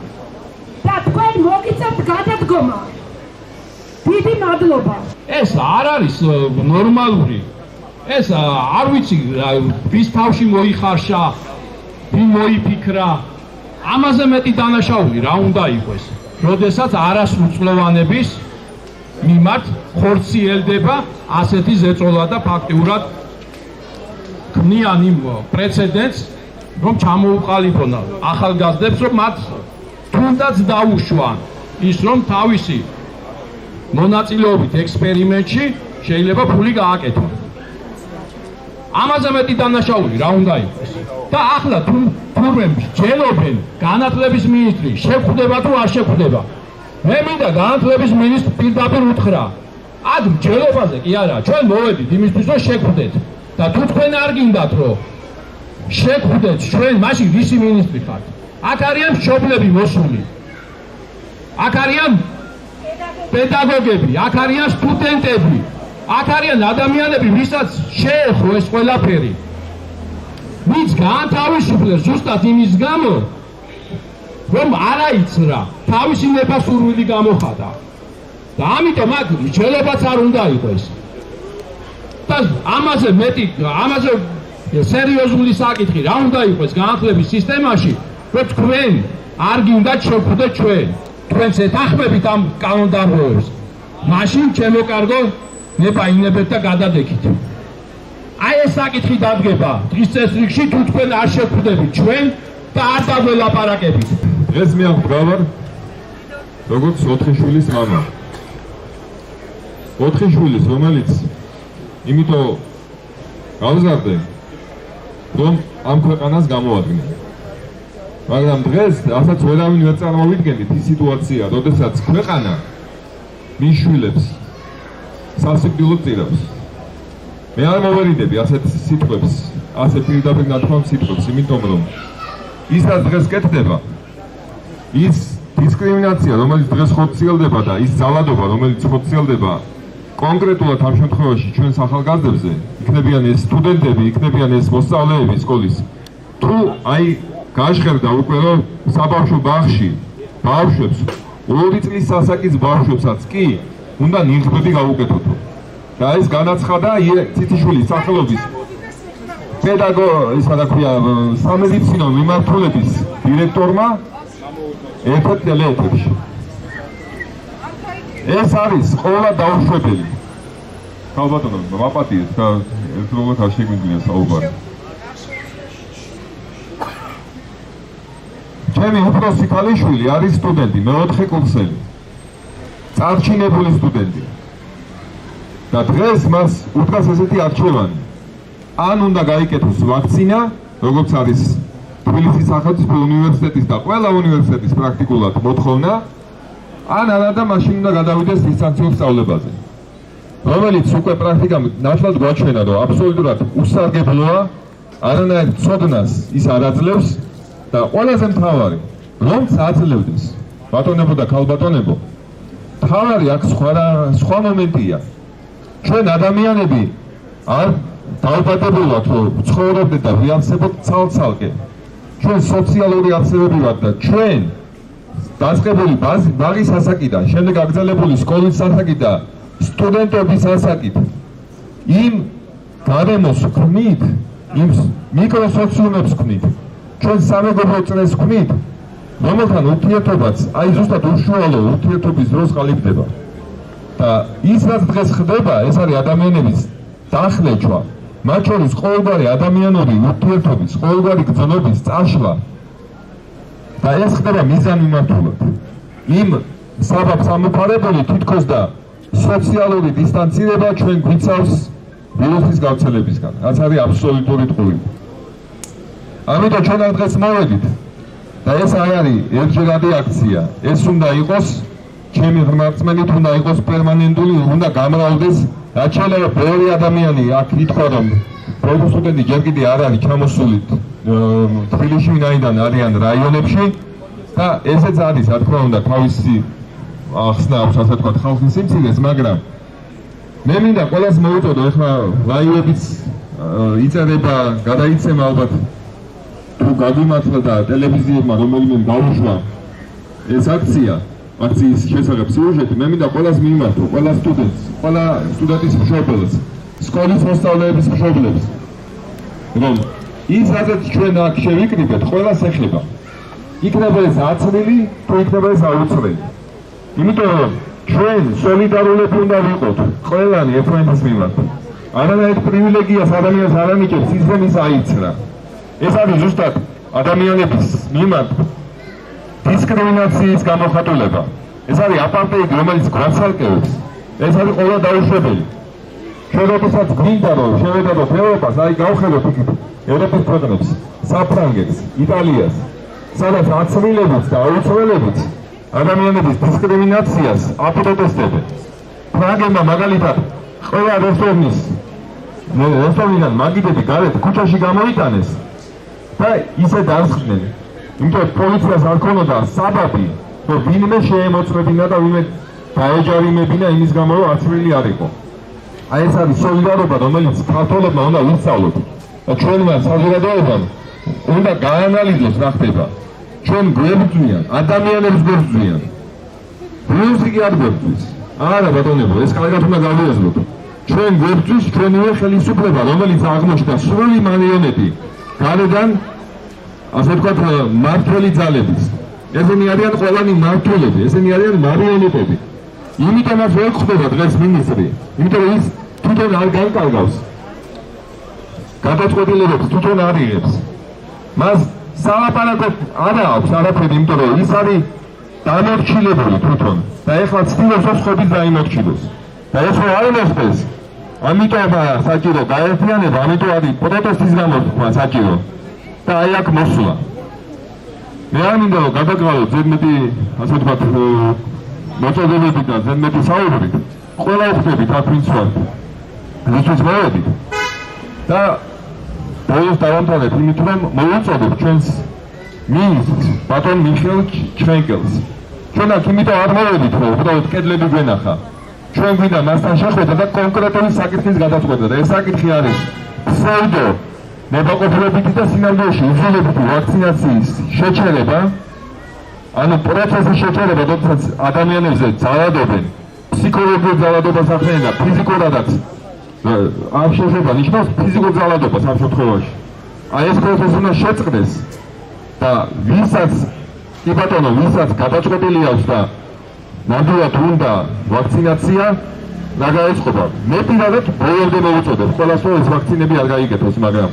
და თქვენ მოგიწევთ გადადგომა. დიდი მადლობა. ეს არ არის ნორმალური. ეს არ ვიცი ვის თავში მოიხარშა, ვინ მოიფიქრა. ამაზე მეტი დანაშაული რა უნდა იყოს, როდესაც არასრულწლოვანების მიმართ ხორციელდება ასეთი ზეწოლა და ფაქტიურად ქმნიან იმ პრეცედენტს, რომ ჩამოუყალიბონ ახალგაზრდებს, რომ მათ თუნდაც დაუშვან ის, რომ თავისი მონაწილეობით ექსპერიმენტში შეიძლება ფული გააკეთონ. ამაზე მეტი დანაშაული რა უნდა იყოს. და ახლა თურმე ჯელობენ განათლების მინისტრი შეხვდება თუ არ შეხვდება. მე მინდა განათლების მინისტრს პირდაპირ უთხრა. აქ ჯელობაზე კი არა, ჩვენ მოვედით იმისთვის რომ შეხვდეთ და თუ თქვენ არ გინდათ რომ შეხვდეთ ჩვენ, მაშინ ვისი მინისტრი ხართ? აქ არიან მშობლები მოსული. აქ არიან პედაგოგები, აქ არიან სტუდენტები, აქ არიან ადამიანები, ვისაც შეეხო ეს ყველაფერი. ვინც გაანთავისუფლეს ზუსტად იმის გამო, რომ არ აიცრა, თავისი ნებასურვილი გამოხატა. და ამიტომ აქ მსჯელობაც არ უნდა იყოს. და ამაზე მეტი, ამაზე სერიოზული საკითხი რა უნდა იყოს განათლების სისტემაში, რომ თქვენ არ გინდათ შევხვდეთ ჩვენ. თქვენც ეთანხმებით ამ კანონდარღვევებს. მაშინ ჩემო კარგო ნებაინებეთ და გადადექით. აი ეს საკითხი დადგება დღის წესრიგში, თუ თქვენ არ შევხვდებით ჩვენ და არ დაგველაპარაკებით. დღეს მე ვგავარ როგორც 4 შვილის მამა. 4 შვილის, რომელიც იმიტომ გავზარდე, რომ ამ ქვეყანას გამოვადგინე. მაგრამ დღეს ასაც ვერავინ ვერ წარმოვიდგენით ის სიტუაცია, როდესაც ქვეყანა მის შვილებს სასიკვდილოდ წირავს. მე არ მოვერიდები ასეთ სიტყვებს, ასე პირდაპირ ნათქვამ სიტყვებს, იმიტომ რომ ისაც დღეს კეთდება, ის დისკრიმინაცია, რომელიც დღეს ხორციელდება და ის ძალადობა, რომელიც ხორციელდება კონკრეტულად ამ შემთხვევაში ჩვენს ახალგაზრდებზე, იქნებიან ეს სტუდენტები, იქნებიან ეს მოსწავლეები სკოლის, თუ აი გაჟღერდა უკვე რომ საბავშვო ბაღში ბავშვებს 2 წლის სასაკის ბავშვებსაც კი უნდა ნიღბები გაუკეთოთო. და ეს განაცხადა ციციშვილის სახელობის ისა რა ქვია სამედიცინო მიმართულების დირექტორმა ერთ ტელეეთერში. ეს არის ყველა დაუშვებელი. ხალბატონო, მაპატიეთ და ერთდროულად არ შეგვიძლია საუბარი. ჩემი უფროსი ქალიშვილი არის სტუდენტი, მე-4 კურსელი. წარჩინებული სტუდენტი. და დღეს მას უდგას ესეთი არჩევანი. ან უნდა გაიკეთოს ვაქცინა, როგორც არის თბილისის სახელმწიფო უნივერსიტეტის და ყველა უნივერსიტეტის პრაქტიკულად მოთხოვნა, ან არა და მაშინ უნდა გადავიდეს დისტანციურ სწავლებაზე. რომელიც უკვე პრაქტიკამ ნათლად გვაჩვენა, რომ აბსოლუტურად უსარგებლოა, არანაირ ცოდნას ის არ აძლევს და ყველაზე მთავარი, რომ აძლევდეს. ბატონებო და ქალბატონებო, მთავარი აქ სხვა მომენტია. ჩვენ ადამიანები არ დავბადებულად რომ ცხოვრობდეთ და ვიარსებოთ ცალ-ცალკე. ჩვენ სოციალური არსებები ვართ და ჩვენ დაწყებული ბაღის ასაკიდან, შემდეგ აგრძელებული სკოლის ასაკიდან, სტუდენტობის ასაკით იმ გარემოს ვქმნით, იმ მიკროსოციუმებს ვქმნით, ჩვენ სამეგობრო წრეს ვქმნით, რომელთან ურთიერთობაც აი ზუსტად უშუალო ურთიერთობის დროს ყალიბდება. და ის რაც დღეს ხდება, ეს არის ადამიანების დახლეჩვა, მათ შორის ყოველგვარი ადამიანური ურთიერთობის, ყოველგვარი გრძნობის წაშლა და ეს ხდება მიზანმიმართულად. იმ საბაბს ამოფარებული თითქოს და სოციალური დისტანცირება ჩვენ გვიცავს ვირუსის გავრცელებისგან, რაც არის აბსოლუტური ტყუილი. ამიტომ ჩვენ ამ დღეს მოვედით და ეს არ არის ერთჯერადი აქცია, ეს უნდა იყოს ჩემი ღმერთმენით, უნდა იყოს პერმანენტული, უნდა გამრავლდეს, რაც შეიძლება ბევრი ადამიანი აქ ითქვა, რომ პროფესორი სტუდენტი ჯერ კიდე არ არის ჩამოსული თბილისში, ვინაიდან არიან რაიონებში და ესეც არის, რა თქმა უნდა, თავისი ახსნა აქვს, ასე ვთქვათ, ხალხის სიმცირეს, მაგრამ მე მინდა ყველას მოვუწოდო, ეხლა ლაივებიც იწერება, გადაიცემა ალბათ თუ გაგვიმართლა და ტელევიზიებმა რომელიმე გაუშვა ეს აქცია, აქციის შესახებ სიუჟეტი, მე მინდა ყველას მიმართო, ყველა სტუდენტს, ყველა სტუდენტის მშობელს, სკოლის მოსწავლეების მშობლებს, რომ ის რაზეც ჩვენ აქ შევიკრიბეთ, ყველას ეხება. იქნება ეს აცრილი, თუ იქნება ეს აუცრელი. იმიტომ რომ ჩვენ სოლიდარულები უნდა ვიყოთ ყველანი ერთმანეთის მიმართ. არანაირ პრივილეგიას ადამიანს არ ანიჭებს ის, რომ ის აიცრა. ეს არის ზუსტად ადამიანების მიმართ დისკრიმინაციის გამოხატულება. ეს არის აპარტეიდი, რომელიც გვაცალკევებს. ეს არის ყველა დაუშვებელი. როდესაც გვინდა რომ შევედაროთ ევროპას, აი გავხედოთ იქით ევროპის ქვეყნებს, საფრანგეთს, იტალიას, სადაც აცრილებიც და აუცილებლიც ადამიანების დისკრიმინაციას აპროტესტებენ. ფრანგებმა მაგალითად ყველა რესტორნიდან მაგიდები გარეთ ქუჩაში გამოიტანეს და ისე დასხდნენ, იმიტომ პოლიციას არ ქონოდა საბაბი, რომ ვინმე შეემოწმებინა და ვინმე დაეჯარიმებინა იმის გამო, რომ აცრილი არ იყო. აი ეს არის სოლიდარობა, რომელიც ქართველებმა უნდა ვისწავლოთ და ჩვენმა საზოგადოებამ უნდა გაანალიზოს რა ხდება. ჩვენ გვებრძვიან, ადამიანებს გვებრძვიან. ვირუსი კი არ გვებრძვის. არა ბატონებო, ეს კარგად უნდა გავიაზროთ. ჩვენ გვებრძვის ჩვენივე ხელისუფლება, რომელიც აღმოჩნდა სრული მარიონეტი გარედან, ასე ვთქვათ, მმართველი ძალების. ესენი არიან ყველანი მმართველები, ესენი არიან მარიონეტები. იმიტომ არ ხდება დღეს მინისტრი, იმიტომ რომ ის თვითონ არ განკარგავს გადაწყვეტილებებს, თვითონ არ იღებს. მას სალაპარაკო არ აქვს არაფერი, იმიტომ რომ ის არის დამორჩილებული თვითონ და ეხლა ცდილობს სხვების დაიმორჩილოს. და ეს რო არ მოხდეს, ამიტომ საჭირო გაერთიანება, ამიტომ არის პროტესტის გამოთქმა საჭირო და აი აქ მოსვლა. მე არ მინდა რომ გადაგვალოთ ზედმეტი, ასე ვთქვათ, მოწოდებებით და ზედმეტი საუბრით, ყველა ხდებით აქ ვინც ვართ, ვისთვის მოვედით და ბოლოს დავამთავრებ იმით, რომ მოვუწოდებ ჩვენს მინისტრს, ბატონ მიხეილ ჩხენკელს. ჩვენ აქ იმიტომ არ მოვედით, რომ უბრალოდ კედლები გვენახა. ჩვენ გვინდა მასთან შეხვედრა და კონკრეტული საკითხის გადაწყვეტა და ეს საკითხი არის ფსევდო მებაყოფლობითი და სინამდვილეში უძველებითი ვაქცინაციის შეჩერება, ანუ პროცესის შეჩერება, როდესაც ადამიანებზე ძალადობენ, ფსიქოლოგიურ ძალადობას ახდენენ და ფიზიკურადაც არ შეიძლება ნიშნავს ფიზიკურ ძალადობას ამ შემთხვევაში. აი ეს პროცესი უნდა შეწყდეს და ვისაც კი ბატონო, ვისაც გადაწყვეტილი აქვს და ნამდვილად უნდა ვაქცინაცია, რა გაეწყობა. მე პირადად ბოლომდე მოვუწოდებ ყველას, რომ ეს ვაქცინები არ გაიგეთოს, მაგრამ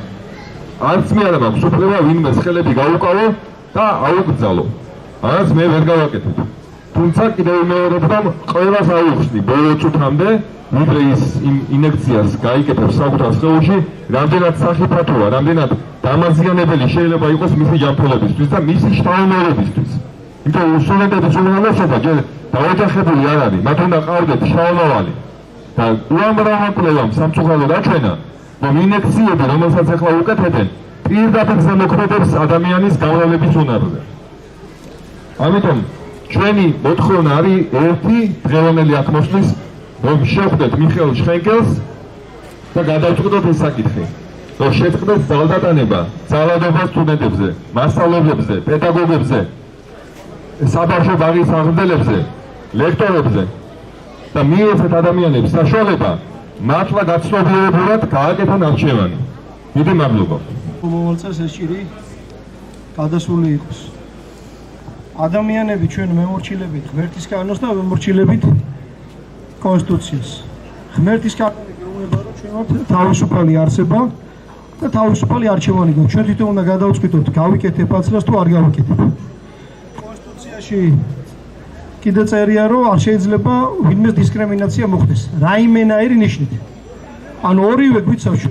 არც მე არ მაქვს უფლება ვინმეს ხელები გაუკავო და აუგრძალო. არც მე ვერ გავაკეთებ. თუმცა კიდევ ვიმეორებ, რომ ყველას აუხსნი ბოლო წუთამდე, ვიდრე ის ინექციას გაიკეთებს საკუთარ სხეულში, რამდენად სახიფათოა, რამდენად დამაზიანებელი შეიძლება იყოს მისი ჯანმრთელობისთვის და მისი შთამომალებისთვის. იმიტომ რომ სტუდენტების უმრავლესობა ჯერ დაოჯახებული არ არის, მათ უნდა ყავდეთ შრომავალი და უამრავ კვლევამ სამწუხაროდ აჩვენა, რომ ინექციები, რომელსაც ახლა უკეთებენ, პირდაპირ ზემოქმედებს ადამიანის გამრავლების უნარზე. ამიტომ ჩვენი მოთხოვნა არის ერთი დღევანდელი აქ მოსვლის, რომ შევხვდეთ მიხეილ ჩხენკელს და გადავწყვეტოთ ეს საკითხი, რომ შეწყდეს ძალდატანება, ძალადობა სტუდენტებზე, მასწავლებლებზე, პედაგოგებზე, საბავშვო ბაღის აღმზრდელებზე, ლექტორებზე და მიეცეთ ადამიანებს საშუალება მართლა გაცნობიერებულად გააკეთონ არჩევანი. დიდი მადლობა. მოვალწეს ეს ჭირი გადასული იყოს. ადამიანები ჩვენ მემორჩილებით ღმერთის კანონს და მემორჩილებით კონსტიტუციას. ღმერთის კანონი გეუბნება, რომ ჩვენ ვართ თავისუფალი არსება და თავისუფალი არჩევანი გვაქვს. ჩვენ თვითონ უნდა გადავწყვიტოთ, გავიკეთებ აცლას თუ არ გავიკეთებ. კონსტიტუციაში კიდე წერია, რომ არ შეიძლება ვინმეს დისკრიმინაცია მოხდეს რაიმენაირი ნიშნით. ანუ ორივე გვიცავს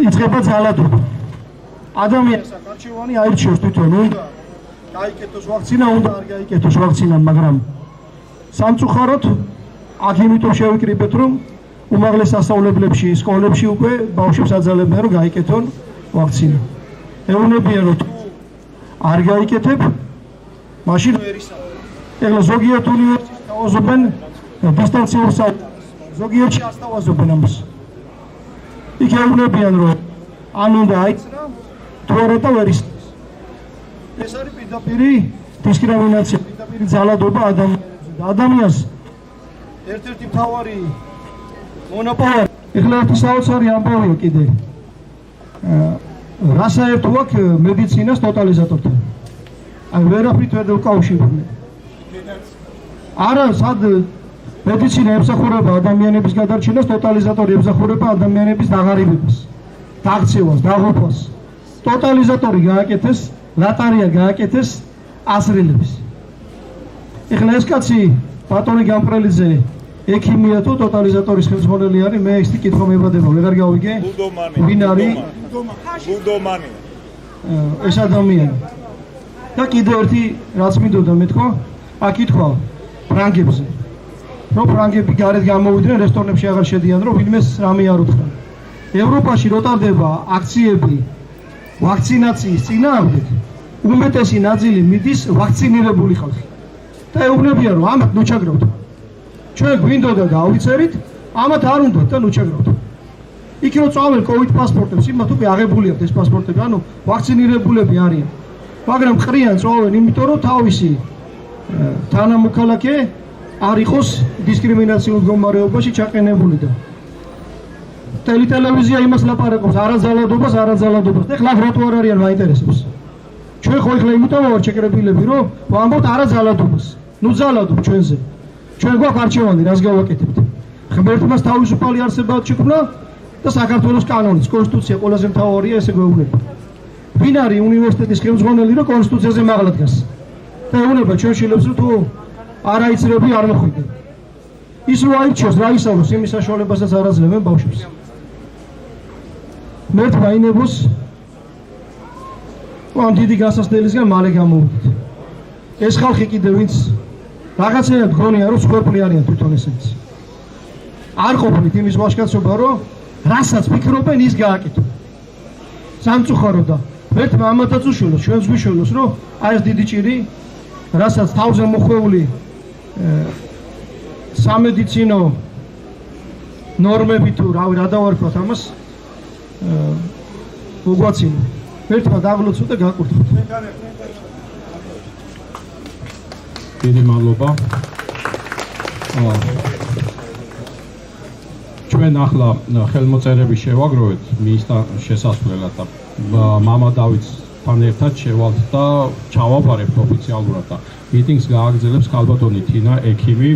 იწყება ძალადობა. ადამიანს არჩევანი აირჩევს თვითონ, უნდა გაიკეთოს ვაქცინა, უნდა არ გაიკეთოს ვაქცინა, მაგრამ სამწუხაროდ აქ იმიტომ შევიკრიბეთ, რომ უმაღლეს სასწავლებლებში, სკოლებში უკვე ბავშვებს აძალებდნენ, რომ გაიკეთონ ვაქცინა. ეუბნებიან, რომ არ გაიკეთებ, მაშინ ვერ ისწავლე. ეხლა ზოგიერთ უნივერსიტეტში თავაზობენ დისტანციურ საუბარს, ზოგიერთში არ თავაზობენ ამას. იქ ეუბნებიან, რომ ან უნდა აიცრა, თუ არა და ვერ ისწავლეს. ეს არის პირდაპირი დისკრიმინაცია, პირდაპირი ძალადობა ადამიანებზე და ადამიანს ერთ-ერთი მთავარი მონოპოლარი. ეხლა ერთი საოცარი ამბავია კიდე. რა საერთო აქვს მედიცინას ტოტალიზატორთან? აი ვერაფრით ვერ დავკავშირებია. არა, სად მედიცინა ემსახურება ადამიანების გადარჩენას, ტოტალიზატორი ემსახურება ადამიანების დაღარიბებას, დაღწევას, დაღუპვას. ტოტალიზატორი გააკეთეს, ლატარია გააკეთეს ასრილების. ეხლა ეს კაცი ბატონი გამყრელიძე ექიმია თუ ტოტალიზატორის ხელმძღვანელი არის, მე ეს კითხვა მებადება, ვეღარ გავიგე. ვინ არის? გუდომანი. ეს ადამიანი. და კიდევ ერთი რაც მინდოდა მეთქვა, აკითხვა ფრანგებზე. რომ ფრანგები გარეთ გამოვიდნენ, რესტორნებში აღარ შედიან, რომ ვინმეს რამე არ უთხრან. ევროპაში რო ტარდება აქციები ვაქცინაციის წინააღმდეგ, უმეტესი ნაწილი მიდის ვაქცინირებული ხალხი. და ეუბნებიან, რომ ამათ ნუ ჩაგრავთ. ჩვენ გვინდოდა გავიწერით, ამათ არ უნდათ და ნუ ჩაგრავთ. იქ რო წავენ კოვიდ პასპორტებს, იმათ უკვე აღებული აქვს ეს პასპორტები, ანუ ვაქცინირებულები არიან. მაგრამ ყრიან წავენ, იმიტომ რომ თავისი თანამოქალაქე არ იყოს დისკრიმინაციულ მდგომარეობაში ჩაყენებული და ტელევიზია იმას ლაპარაკობს, არაძალადობას. ეხლა რატო არ არიან მაინტერესებს. ჩვენ ხო ეხლა იმიტომ ვარ ჩეკრებილები, რომ ვამბობთ არაძალადობას. ნუ ძალადობ ჩვენზე. ჩვენ გვაქვს არჩევანი, რას გავაკეთებთ. ღმერთმას თავისუფალი არსება შექმნა და საქართველოს კანონიც, კონსტიტუცია ყველაზე მთავარია, ესე გვეუბნება. ვინ არის უნივერსიტეტის ხელმძღვანელი, რომ კონსტიტუციაზე მაღლა დგას? და ეუბნება ჩვენ შილებს, რომ თუ არ აიცრები, არ მოხვიდე. ის რო აირჩიოს, რა ისავროს, იმის საშუალებასაც არ აძლევენ ბავშვებს. მერთ მაინებოს ამ დიდი გასასვლელისგან მალე გამოვიდეთ. ეს ხალხი კიდევ ვინც რაღაცნაირად გონია, რომ სკორპლი არიან თვითონ ესეც. არ ყოფნით იმის ვაშკაცობა, რომ რასაც ფიქრობენ, ის გააკეთო. სამწუხარო და მერტმა ამათაც უშველოს, ჩვენს გვიშველოს, რომ აი ეს დიდი ჭირი, რასაც თავზე მოხვეული სამედიცინო ნორმები თუ რა დავარქვათ ამას უგვაცინო. ერთმა დაღლოცო და გაკურთხოთ. დიდი მადლობა. ჩვენ ახლა ხელმოწერები შევაგროვეთ მინისტრ შესასვლელად და მამა დავითთან ერთად შევალთ და ჩავაბარებთ ოფიციალურად და მიტინგს გააგრძელებს ქალბატონი თინა ექიმი,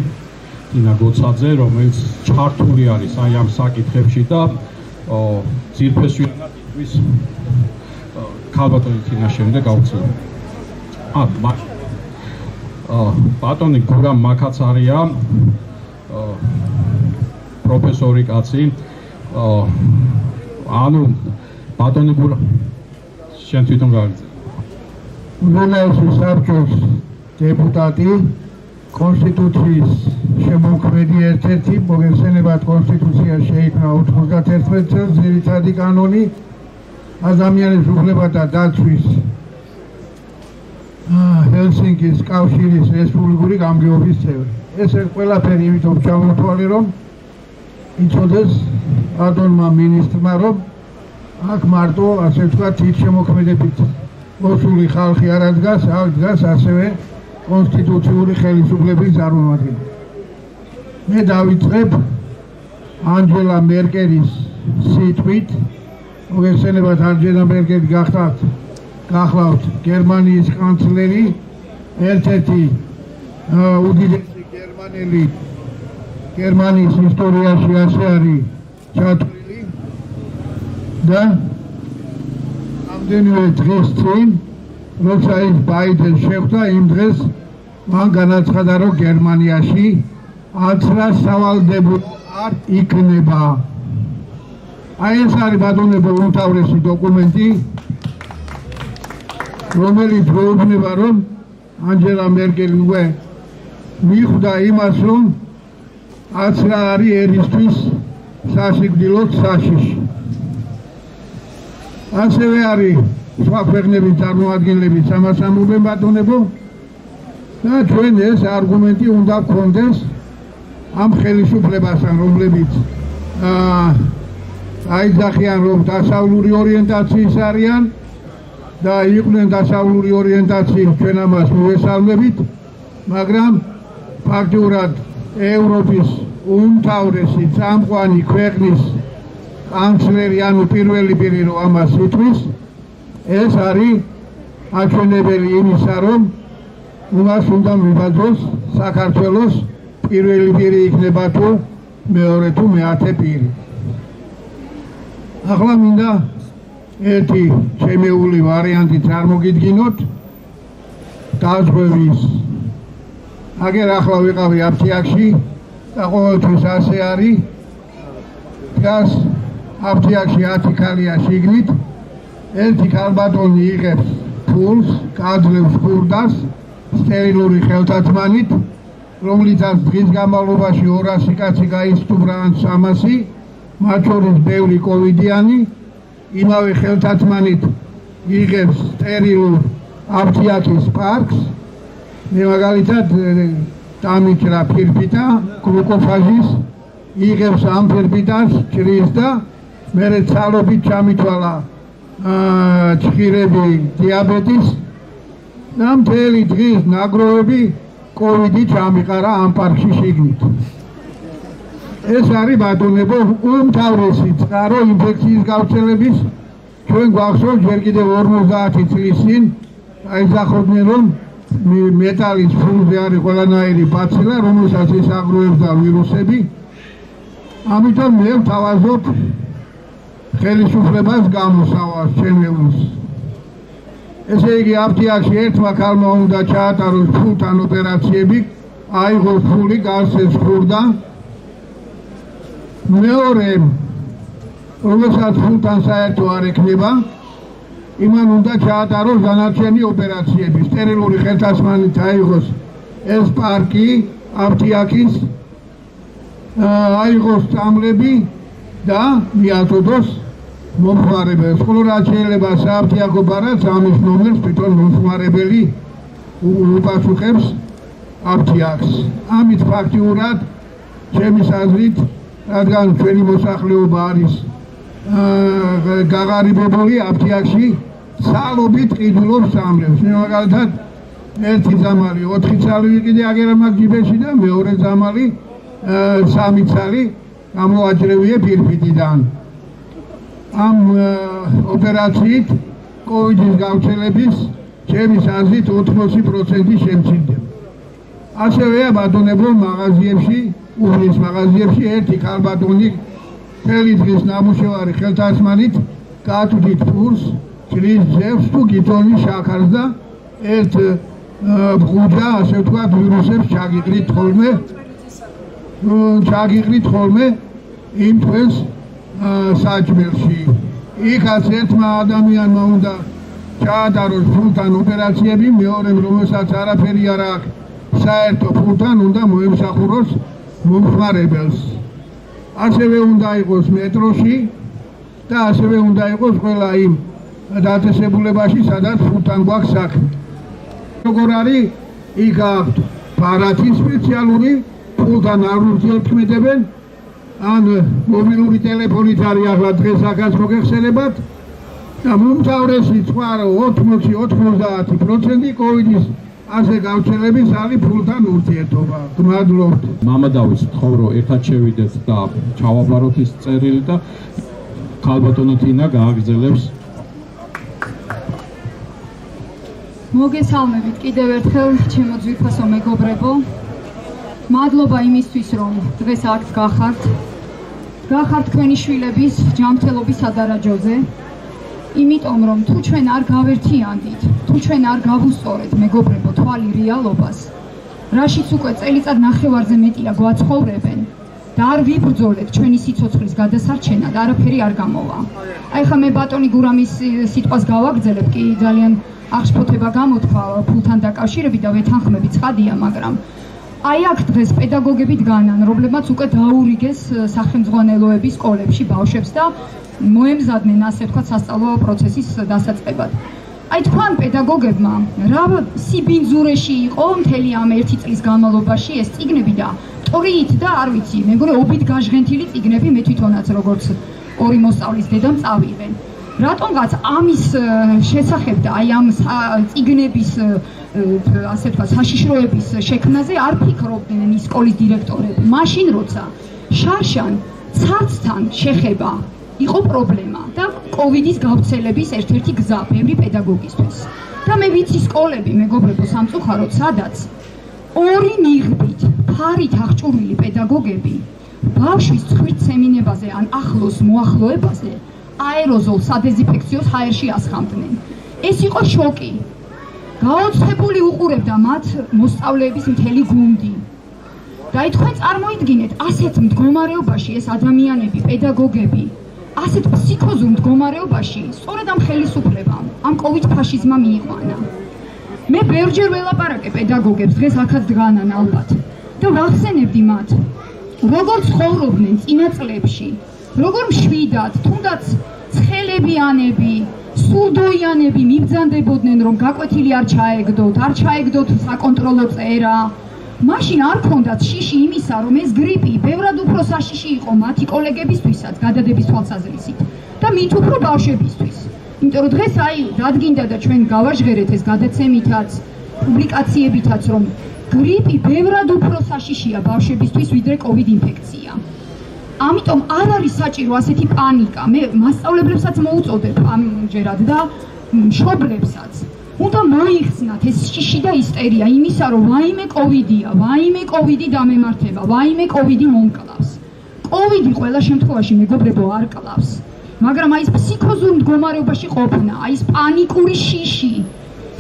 თინა გოცაძე, რომელიც ჩართული არის აი ამ საკითხებში და ძირფესვიანად იტყვის ქალბატონი თინა შემდეგ გაუცილებლად. ბატონი გურამ მაკაცარია, პროფესორი კაცი, ანუ ბატონი გურამ შენ თვითონ გააგრძელე. უნივერსიტეტის საბჭოს დეპუტატი, კონსტიტუციის შემოქმედი ერთ-ერთი, მოგეხსენებათ კონსტიტუცია შეიქმნა 91 წელს, ძირითადი კანონი ადამიანის უფლებათა დაცვის ჰელსინკის კავშირის რესპუბლიკური გამგეობის წევრი. ეს ყველაფერი იმიტომ ჩამოთვალე, რომ იცოდეს ბატონმა მინისტრმა, რომ აქ მარტო ასე ვთქვათ თვით შემოქმედებით მოსული ხალხი არ დგას, აქ დგას ასევე კონსტიტუციური ხელისუფლების წარმომადგენელი. მე დავიწყებ ანჯელა მერკელის სიტყვით, მოგეხსენებათ ანჯელა მერკელი გახლავთ გერმანიის კანცლერი, ერთ-ერთი უდიდესი გერმანელი გერმანიის ისტორიაში ასე არის ჩათვლილი და ამდენივე დღეს წინ, როცა ის ბაიდენს შეხვდა, იმ დღეს მან განაცხადა, რომ გერმანიაში აცრა სავალდებულო არ იქნება. აი ეს არის ბატონებო უმთავრესი დოკუმენტი, რომელიც გვეუბნება, რომ ანჯელა მერკელი უკვე მიხვდა იმას, რომ აცრა არის ერისთვის სასიკვდილოდ საშიში. ასევე არის სხვა ქვეყნების წარმომადგენლებიც ამას ამბობენ ბატონებო და ჩვენ ეს არგუმენტი უნდა გქონდეს ამ ხელისუფლებასთან, რომლებიც აიძახიან, რომ დასავლური ორიენტაციის არიან და იყვნენ დასავლური ორიენტაციის, ჩვენ ამას მოვესალმებით, მაგრამ ფაქტიურად ევროპის უმთავრესი წამყვანი ქვეყნის კანცლერი, ანუ პირველი პირი, რომ ამას ითქმის, ეს არის აჩვენებელი იმისა, რომ მას უნდა მიბაძოს საქართველოს პირველი პირი იქნება თუ მეორე თუ მეათე პირი. ახლა მინდა ერთი შემეული ვარიანტი წარმოგიდგინოთ დაზღვევის აგერ ახლა ვიყავი აფთიაქში და ყოველთვის ასე არის. დგას აფთიაქში 10 ქალია შიგნით. ერთი ქალბატონი იღებს ფულს, გაძლევს ხურდას სტერილური ხელთათმანით, რომლითაც დღის განმავლობაში 200 კაცი გაისტუმრა ან 300, მათ შორის ბევრი კოვიდიანი. იმავე ხელთათმანით იღებს სტერილურ აფთიაქის პარკს. მე მაგალითად დამიჭრა ფირფიტა გლუკოფაჟის, იღებს ამ ფირფიტას, ჭრის და მერე ცალობით ჩამითვალა ჭირები დიაბეტის და მთელი დღის ნაგროვები კოვიდი ჩამიყარა ამ პარკში შიგნით. ეს არის ბატონებო უმთავრესი წყარო ინფექციის გავრცელების. ჩვენ გვახსოვს ჯერ კიდევ 50 წლის წინ აიძახოდნენ რომ მეტალის ფულზე არის ყველანაირი ბაცილა, რომელსაც ის აგროვებდა ვირუსები. ამიტომ მე ვთავაზობ ხელისუფლებას გამოსავალს ჩემს. ესე იგი აფთიაქში ერთმა ქალმა უნდა ჩაატაროს ფულთან ოპერაციები, აიღოს ფული, გასცეს ხურდა. მეორე რომელსაც ფულთან საერთო არ ექნება, იმან უნდა ჩაატაროს დანარჩენი ოპერაციები, სტერილური ხელთათმანით აიღოს ეს პარკი აფთიაქის, აიღოს წამლები და მიაწოდოს მომხმარებელს. ხოლო რაც შეიძლება სააფთიაქო ბარათს ამის ნომერს თვითონ მომხმარებელი უპასუხებს აფთიაქს. ამით ფაქტიურად ჩემის აზრით, რადგან ჩვენი მოსახლეობა არის გაღარიბებული აფთიაქში, ცალობით ყიდულობს წამლებს. მე მაგალითად ერთი ძამალი 4 ცალი ვიყიდე აგერა მაგ ჯიბეში და მეორე ძამალი 3 ცალი გამოაჭრევია ფირფიტიდან. ამ ოპერაციით კოვიდის გავრცელების ჩემის აზრით 80% შემცირდება. ასევე ბატონებო მაღაზიებში, უვლის მაღაზიებში ერთი ქალბატონი მთელი დღის ნამუშევარი ხელთათმანით გაწვდით ფურს, ჭრის ძევს თუ გითონის შაქარს და ერთ ბღუჯა, ასე ვთქვათ, ვირუსებს ჩაგიყრით ხოლმე იმ თქვენს საჭმელში. იქაც ერთმა ადამიანმა უნდა ჩაატაროს ფულთან ოპერაციები, მეორემ რომელსაც არაფერი არ აქვს საერთო ფულთან უნდა მოემსახუროს მომხმარებელს. ასევე უნდა იყოს მეტროში და ასევე უნდა იყოს ყველა იმ დაწესებულებაში, სადაც ფულთან გვაქვს საქმე. როგორ არის, იქ აქვთ ბარათი სპეციალური, ფულთან არ ურთიერთქმედებენ, ან მობილური ტელეფონით არის ახლა დღეს აქაც მოგეხსენებათ და მომთავრესი სხვა 80-90% კოვიდის ასე გავრცელების არის ფულთან ურთიერთობა. გმადლობთ. მამადავის თხოვრო ერთად შევიდეთ და ჩავაბაროთ ის წერილი და ქალბატონი თინა გააგრძელებს. მოგესალმებით კიდევ ერთხელ ჩემო ძვირფასო მეგობრებო. მადლობა იმისთვის რომ დღეს აქ გახართ. გახართ თქვენი შვილების ჯანმრთელობის სადარაჯოზე. იმიტომ რომ თუ ჩვენ არ გავერთიანდით, თუ ჩვენ არ გავუსწორეთ მეგობრებო თვალი რეალობას, რაშიც უკვე წელიწად ნახევარზე მეტია გვაცხოვრებენ და არ ვიბრძოლეთ ჩვენი სიცოცხლის გადასარჩენად, არაფერი არ გამოვა. აი ხა მე ბატონი გურამის სიტყვას გავაგრძელებ, კი ძალიან აღშფოთება გამოთქვა ფულთან დაკავშირებით და ვეთანხმები ცხადია, მაგრამ აი აქ დღეს პედაგოგები დგანან, რომლებმაც უკვე დაურიგეს სახელმძღვანელოები სკოლებში ბავშვებს და მოემზადნენ ასე ვთქვათ სასწავლო პროცესის დასაწყებად. აი თქვენ პედაგოგებმა რა სიბინძურეში იყო მთელი ამ 1 წლის განმავლობაში ეს წიგნები და ტრიით და არ ვიცი, მე მგონი ობით გაჟღენთილი წიგნები მე თვითონაც როგორც ორი მოსწავლის დედამ წავიღენ. რატომღაც ამის შესახებ და აი ამ წიგნების ასე ვთქვათ საშიშროების შექმნაზე არ ფიქრობდნენ ის სკოლის დირექტორები. მაშინ როცა შარშან ცარცთან შეხება იყო პრობლემა და კოვიდის გავრცელების ერთ-ერთი გზა ბევრი პედაგოგისთვის. და მე ვიცი სკოლები, მეგობრებო, სამწუხაროდ, სადაც ორი ნიღბით, ფარით აღჭურვილი პედაგოგები ბავშვის ცხვირთ სემინებაზე ან ახლოს მოახლოებაზე აეროზოლ სადეზინფექციო ჰაერში ასხამდნენ. ეს იყო შოკი. გაოცებული უყურებდა მათ მოსწავლეების მთელი გუნდი. და თქვენ წარმოიდგინეთ, ასეთ მდგომარეობაში ეს ადამიანები, პედაგოგები, ასეთ ფსიქოზურ მდგომარეობაში სწორედ ამ ხელისუფლებამ, ამ კოვიდ ფაშიზმმა მიიყვანა. მე ბევრჯერ ველაპარაკე პედაგოგებს, დღეს აქაც დგანან ალბათ და ვახსენებდი მათ, როგორ ცხოვრობდნენ წინა წლებში, როგორ მშვიდად, თუნდაც ცხელებიანები, სურდოიანები მიბრძანდებოდნენ, რომ გაკვეთილი არ ჩაეგდოთ საკონტროლო წერა. მაშინ არ ქონდათ შიში იმისა, რომ ეს გრიპი ბევრად უფრო საშიში იყო მათი კოლეგებისთვისაც გადადების თვალსაზრისით და მით უფრო ბავშვებისთვის. იმიტომ რომ დღეს დადგინდა და ჩვენ გავაჟღერეთ ეს გადაცემითაც, პუბლიკაციებითაც, რომ გრიპი ბევრად უფრო საშიშია ბავშვებისთვის, ვიდრე კოვიდ ინფექცია. ამიტომ არ არის საჭირო ასეთი პანიკა. მე მასწავლებლებსაც მოუწოდებ ამჯერად და მშობლებსაც. უნდა მოიხსნათ ეს შიში და ისტერია იმისა, რომ ვაიმე კოვიდია, ვაიმე კოვიდი დამემართება, ვაიმე კოვიდი მომკლავს. კოვიდი ყველა შემთხვევაში მეგობრებო არ კლავს, მაგრამ აი ეს ფსიქოზურ მდგომარეობაში ყოფნა, აი ეს პანიკური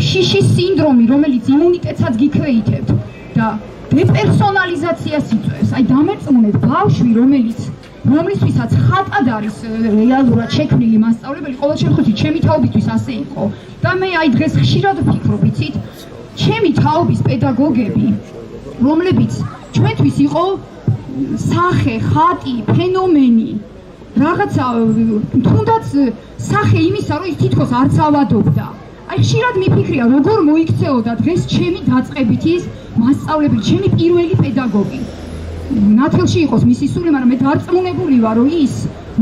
შიშის სინდრომი, რომელიც იმუნიტეტსაც გიქრეითებთ და დეპერსონალიზაციას იწვევს. აი დამერწმუნეთ, ბავშვი, რომლისთვისაც ხატად არის რეალურად შექმნილი მასწავლებელი, ყოველ შემთხვევაში ჩემი თაობისთვის ასე იყო. და მე აი დღეს ხშირად ვფიქრობ, იცით, ჩემი თაობის პედაგოგები, რომლებიც ჩვენთვის იყო სახე, ხატი, ფენომენი, რაღაცა თუნდაც სახე იმისა, რომ ის თითქოს არც ავადობდა. აი ხშირად მიფიქრია, როგორ მოიქცეოდა დღეს ჩემი დაწყებითი მასწავლებელი, ჩემი პირველი პედაგოგი. ნათელში იყოს მისი სული, მაგრამ მე დარწმუნებული ვარ, რომ ის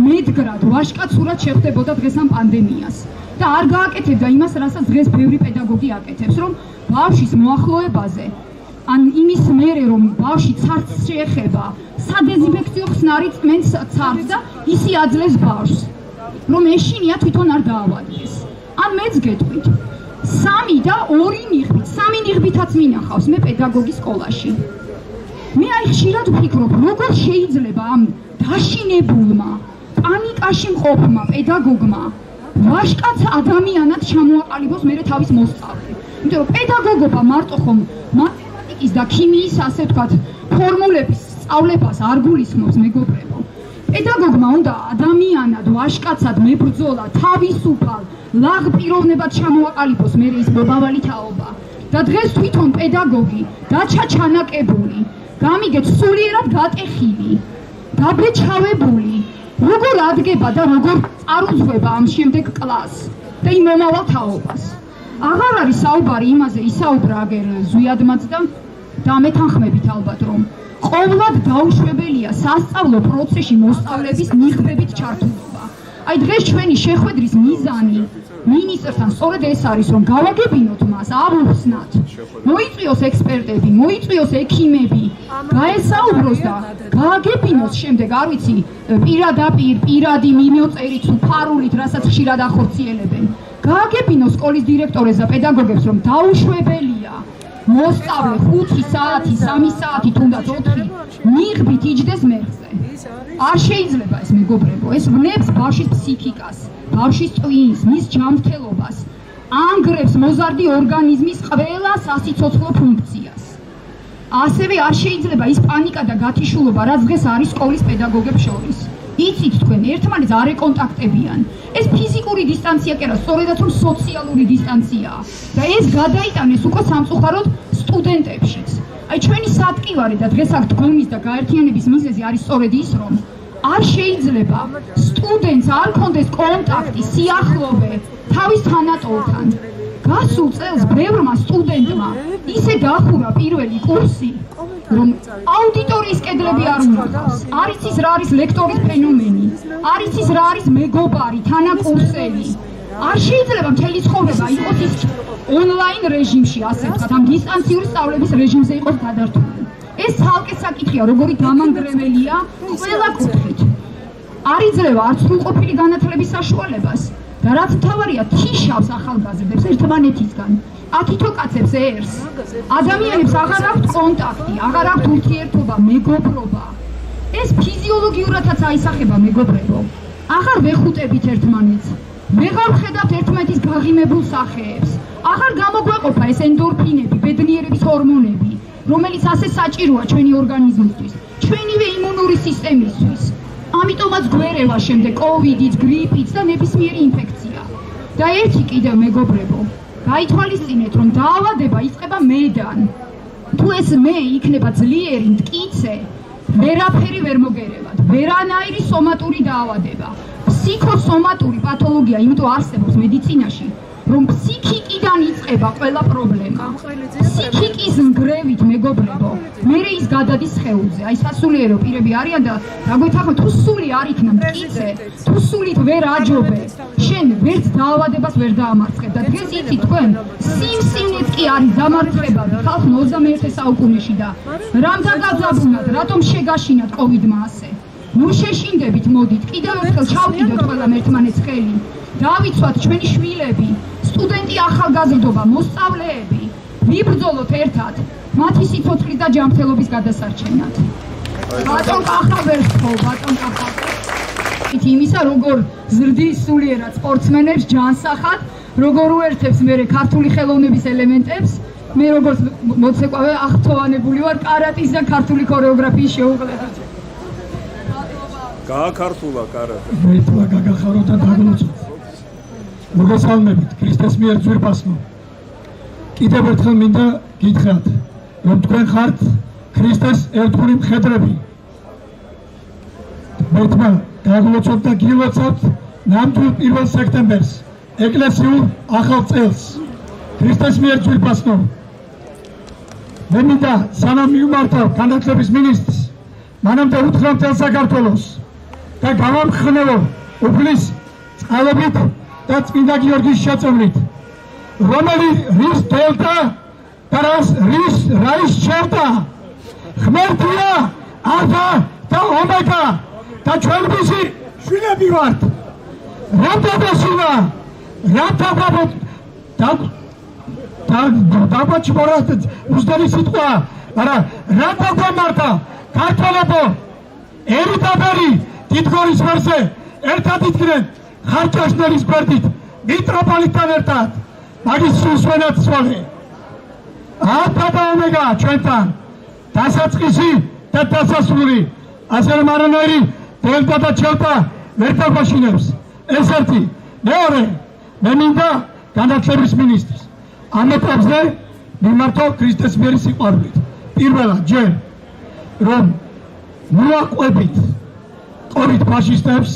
მედგრად, ვაჟკაცურად შეხვდებოდა დღეს ამ პანდემიას. და არ გააკეთებდა იმას, რასაც დღეს ბევრი პედაგოგი აკეთებს, რომ ბავშვის მოახლოებაზე, ან იმის მერე, რომ ბავშვი ცარცს შეეხება, სადეზინფექციო ხსნარი წმენს ცარცს და ისი აძლევს ბავშვს, რომ ეშინია თვითონ არ დაავადდეს. ან მეც გეტყვით, 3 და 2 ნიღბით, 3 ნიღბითაც მინახავს მე პედაგოგის სკოლაში. მე აი ხშირად ვფიქრობ, როგორ შეიძლება ამ დაშინებულმა, პანიკაში მყოფმა პედაგოგმა ვაჟკაც ადამიანად ჩამოაყალიბოს მერე თავის მოსწავლე. იმიტომ რომ პედაგოგობა მარტო ხომ მათემატიკის და ქიმიის, ასე ვთქვათ, ფორმულების სწავლებას არ გულისხმობს, მეგობრებო. პედაგოგმა უნდა ადამიანად, ვაჟკაცად, მებრძოლად, თავისუფალ, ლაღ პიროვნებად ჩამოაყალიბოს მერე ის მომავალი თაობა. და დღეს თვითონ პედაგოგი დაჩაჩანაკებული, გამიგეთ სულიერად გატეხილი, გაბეჭავებული, როგორ ადგება და როგორ წარუძღვება ამ შემდეგ კლასს და იმ მომავალ თაობას. აღარ არის საუბარი იმაზე, ისაუბრა აგერ ზვიადმაც და მეთანხმებით ალბათ, რომ ყოვლად დაუშვებელია სასწავლო პროცესში მოსწავლების ნიღბებით ჩართულობა. აი დღეს ჩვენი შეხვედრის მიზანი მინისტრთან სწორედ ეს არის, რომ გავაგებინოთ მას, ავუხსნათ, მოიწვიოს ექსპერტები, მოიწვიოს ექიმები, გაესაუბროს და გააგებინოს შემდეგ, არ ვიცი, პირადაპირ, პირადი მიმოწერით, ფარულით, რასაც ხშირად ახორციელებენ. გააგებინოს სკოლის დირექტორებს და პედაგოგებს, რომ დაუშვებელია მოსწავლე 5 საათი, 3 საათი, თუნდაც 4 ნიღბით იჯდეს მერხზე. არ შეიძლება ეს, მეგობრებო, ეს ვნებს ბავშვის ფსიქიკას, ბავშვის ტვინს, მის ჯანმრთელობას, ანგრევს მოზარდი ორგანიზმის ყველა სასიცოცხლო ფუნქციას. ასევე არ შეიძლება ის პანიკა და გათიშულობა, რაც დღეს არის სკოლის პედაგოგებს შორის. იცით თქვენ, ერთმანეთს არ ეკონტაქტებიან. ეს ფიზიკური დისტანცია კი არა, სწორედაც რომ სოციალური დისტანციაა. და ეს გადაიტანეს უკვე სამწუხაროდ სტუდენტებშიც. აი ჩვენი სატკივარი და დღეს აქ დგომის და გაერთიანების მიზეზი არის სწორედ ის, რომ არ შეიძლება სტუდენტს არ ქონდეს კონტაქტი, სიახლოვე თავის თანატოლთან. გასულ წელს ბევრმა სტუდენტმა ისე დახურა პირველი კურსი, რომ აუდიტორიის კედლები არ უნდათ. არ იცის რა არის ლექტორის ფენომენი, არ იცის რა არის მეგობარი, თანაკურსელი. არ შეიძლება მთელი ცხოვრება იყოს ის ონლაინ რეჟიმში, ასე ვთქვათ, ამ დისტანციური სწავლების რეჟიმზე იყოს გადართული. ეს ცალკე საკითხია, როგორი დამანგრეველია ყველა კუთხით. არ იძლევა არც სრულყოფილი განათლების საშუალებას და რაც მთავარია, თიშავს ახალგაზრდებს ერთმანეთისგან, ათითო-კაცებს ერს. ადამიანებს აღარ აქვთ კონტაქტი, აღარ აქვთ ურთიერთობა, მეგობრობა. ეს ფიზიოლოგიურადაც აისახება, მეგობრებო. აღარ ვეხუტებით ერთმანეთს, ვეღარ ვხედავთ ერთმანეთის გაღიმებულ სახეებს. ახლა გამოგვეყოფა ეს ენდორფინები, ბედნიერების ჰორმონები, რომელიც ასე საჭიროა ჩვენი ორგანიზმისთვის, ჩვენივე იმუნური სისტემისთვის. ამიტომაც გვერევა შემდეგ კოვიდიც, გრიპიც და ნებისმიერი ინფექცია. და ერთი კიდევ მეგობრებო, გაითვალისწინეთ, რომ დაავადება იწყება მედან. თუ ეს მე იქნება ძლიერი, მტკიცე, ვერაფერი ვერ მოგერევათ, ვერანაირი სომატური დაავადება. ფსიქოსომატური პათოლოგია, იმიტომ არსებობს მედიცინაში, რომ ფსიქიკიდან იწყება ყველა პრობლემა. ფსიქიკის ნგრევით მეგობრებო, მერე ის გადადის სხეულზე. აი სასულიერო პირები არიან და დაგვეთახმეთ, თუ სული არ იქნა მტკიცე, თუ სულით ვერ აჯობე, შენ ვერც დაავადებას ვერ დაამარცხებ. და დღეს იცით თქვენ, სიმსივნეც კი არის დამარცხებადი ხალხმა 21 საუკუნეში და რამდენ გაძაბუნად, რატომ შეგაშინათ კოვიდმა ასე. ნუ შეშინდებით, მოდით, კიდევ ერთხელ ჩავკიდოთ ყველამ ერთმანეთს ხელი. დავიცვათ ჩვენი შვილები, სტუდენტი ახალგაზრდობა, მოსწავლეები, ვიბრძოლოთ ერთად მათი სიცოცხლის და ჯანმრთელობის გადასარჩენად. ბატონ კახა ვერ სთხოვ, ბატონ კახა. იმისა, როგორ ზრდის სულიერად სპორტსმენებს ჯანსახად, როგორ უერთებს მერე ქართული ხელოვნების ელემენტებს, მე როგორც მოცეკვავე აღთოვანებული ვარ კარატის და ქართული ქორეოგრაფიის შეუღლებით. გააქართულა კარატე. მეთქვა გაგახარო და დაგლოცოთ. მოგესალმებით ქრისტეს მიერ ძვირფასო. კიდევ ერთხელ მინდა გითხრათ, რომ თქვენ ხართ ქრისტეს ერთგული მხედრები. მეთქვა გაგლოცოთ და გილოცოთ ნამდვილ 1 სექტემბერს, ეკლესიურ ახალ წელს. ქრისტეს მიერ ძვირფასო. მე მინდა სანამ მივმართავ განათლების მინისტრს, მანამდე უთხრა მთელ საქართველოს და გამამხნევო უფლის წყალობით და წმინდა გიორგის შეწევრით, რომელიც რის დელტა და რის რაის ჩერტა, ღმერთია, ალფა და ომეგა და ჩვენებისი შვილები ვართ. რა დაგასინა, რა დაგვაჩმორათ უსტარი სიტყვა, მაგრამ რა დაგვამართა ქართველებო, ერიდაბერი დიდგორის ვერზე ერთად იდგნენ ხარჭაშნერის გვერდით მიტროპოლიტთან ერთად, მაგის სულს ვენაცვალე. ალფა და ომეგა ჩვენთან, დასაწყისი და დასასრული, ასე რომ არანაირი დელტა და ჩელტა ვერ დაგვაშინებს. ეს ერთი. მეორე, მე მინდა განათლების მინისტრს ამ ეტაპზე მიმართო ქრისტეს მიერი სიყვარულით. პირველად ჯერ რომ მოაყვებით კოვიდ ფაშისტებს,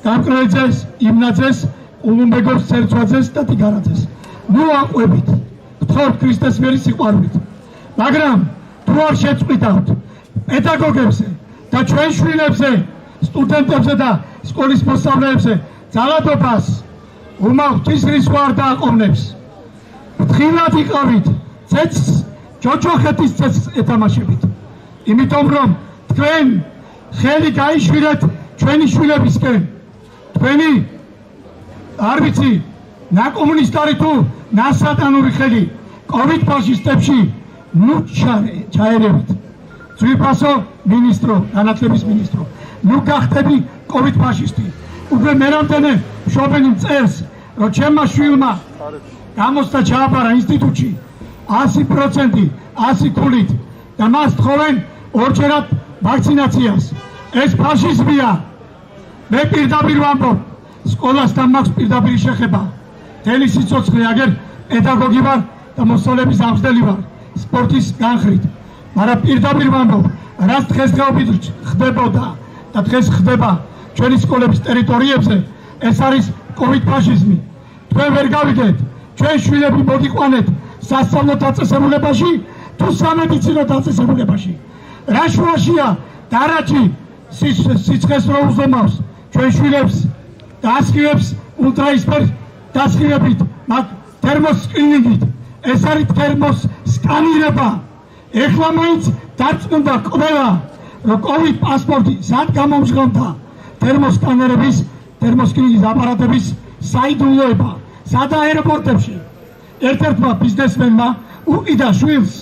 გამკრელიძეს, იმნაძეს, ულუმბეგოს, ცერცვაძეს და ტიგარაძეს. მოაყვებით, გთხოვთ ქრისტეს მიერი სიყვარულით. მაგრამ თუ არ შეწყვიტავთ პედაგოგებზე და ჩვენ შვილებზე, სტუდენტებზე და სკოლის მოსწავლეებზე ძალადობას, უმაღლეს რისკვა არ დააყოვნებს. ფრთხილად იყავით, ცეცხლს, ჯოჯოხეთის ცეცხლს ეთამაშებით. იმიტომ რომ თქვენ ხელი გაიშვირეთ ჩვენი შვილებისკენ. თქვენი არ ვიცი, ნაკომუნისტარი თუ ნასატანური ხელი კოვიდ ფაშისტებში ნუ ჩაერევით. ძვირფასო მინისტრო, განათლების მინისტრო, ნუ გახდები კოვიდ ფაშისტი. უკვე მე რამდენი მშობელი წერს, რომ ჩემმა შვილმა გამოსცა ჩააბარა ინსტიტუტში 100%, 100 ქულით და მას თხოვენ ორჯერად ვაქცინაციას. ეს ფაშიზმია. მე პირდაპირ ვამბობ, სკოლასთან მაქვს პირდაპირი შეხება. მთელი სიცოცხლე აგერ პედაგოგი ვარ და მოსწავლეების ამსდელი ვარ სპორტის განხრით. მაგრამ პირდაპირ ვამბობ, რაც დღესდღეობით ხდებოდა და დღეს ხდება ჩვენი სკოლების ტერიტორიებზე, ეს არის კოვიდ ფაშიზმი. თქვენ ვერ გავიგეთ, ჩვენ შვილები მოგიყვანეთ სასწავლო დაწესებულებაში თუ სამედიცინო დაწესებულებაში. რა შუაშია დარაჯი სიცხეს რო უზომავს ჩვენ შვილებს და ასხივებს ულტრაისფერ დასხივებით, მაგ თერმოსკრინინგით. ეს არის თერმოსკანირება. ეხლა მაინც დარწმუნდა ყველა, რომ კოვიდ პასპორტი სად გამომჟღავნდა თერმოსკანერების, თერმოსკრინინგის აპარატების საიდუმლოება. სად აეროპორტებში ერთ-ერთმა ბიზნესმენმა უყიდა შვილს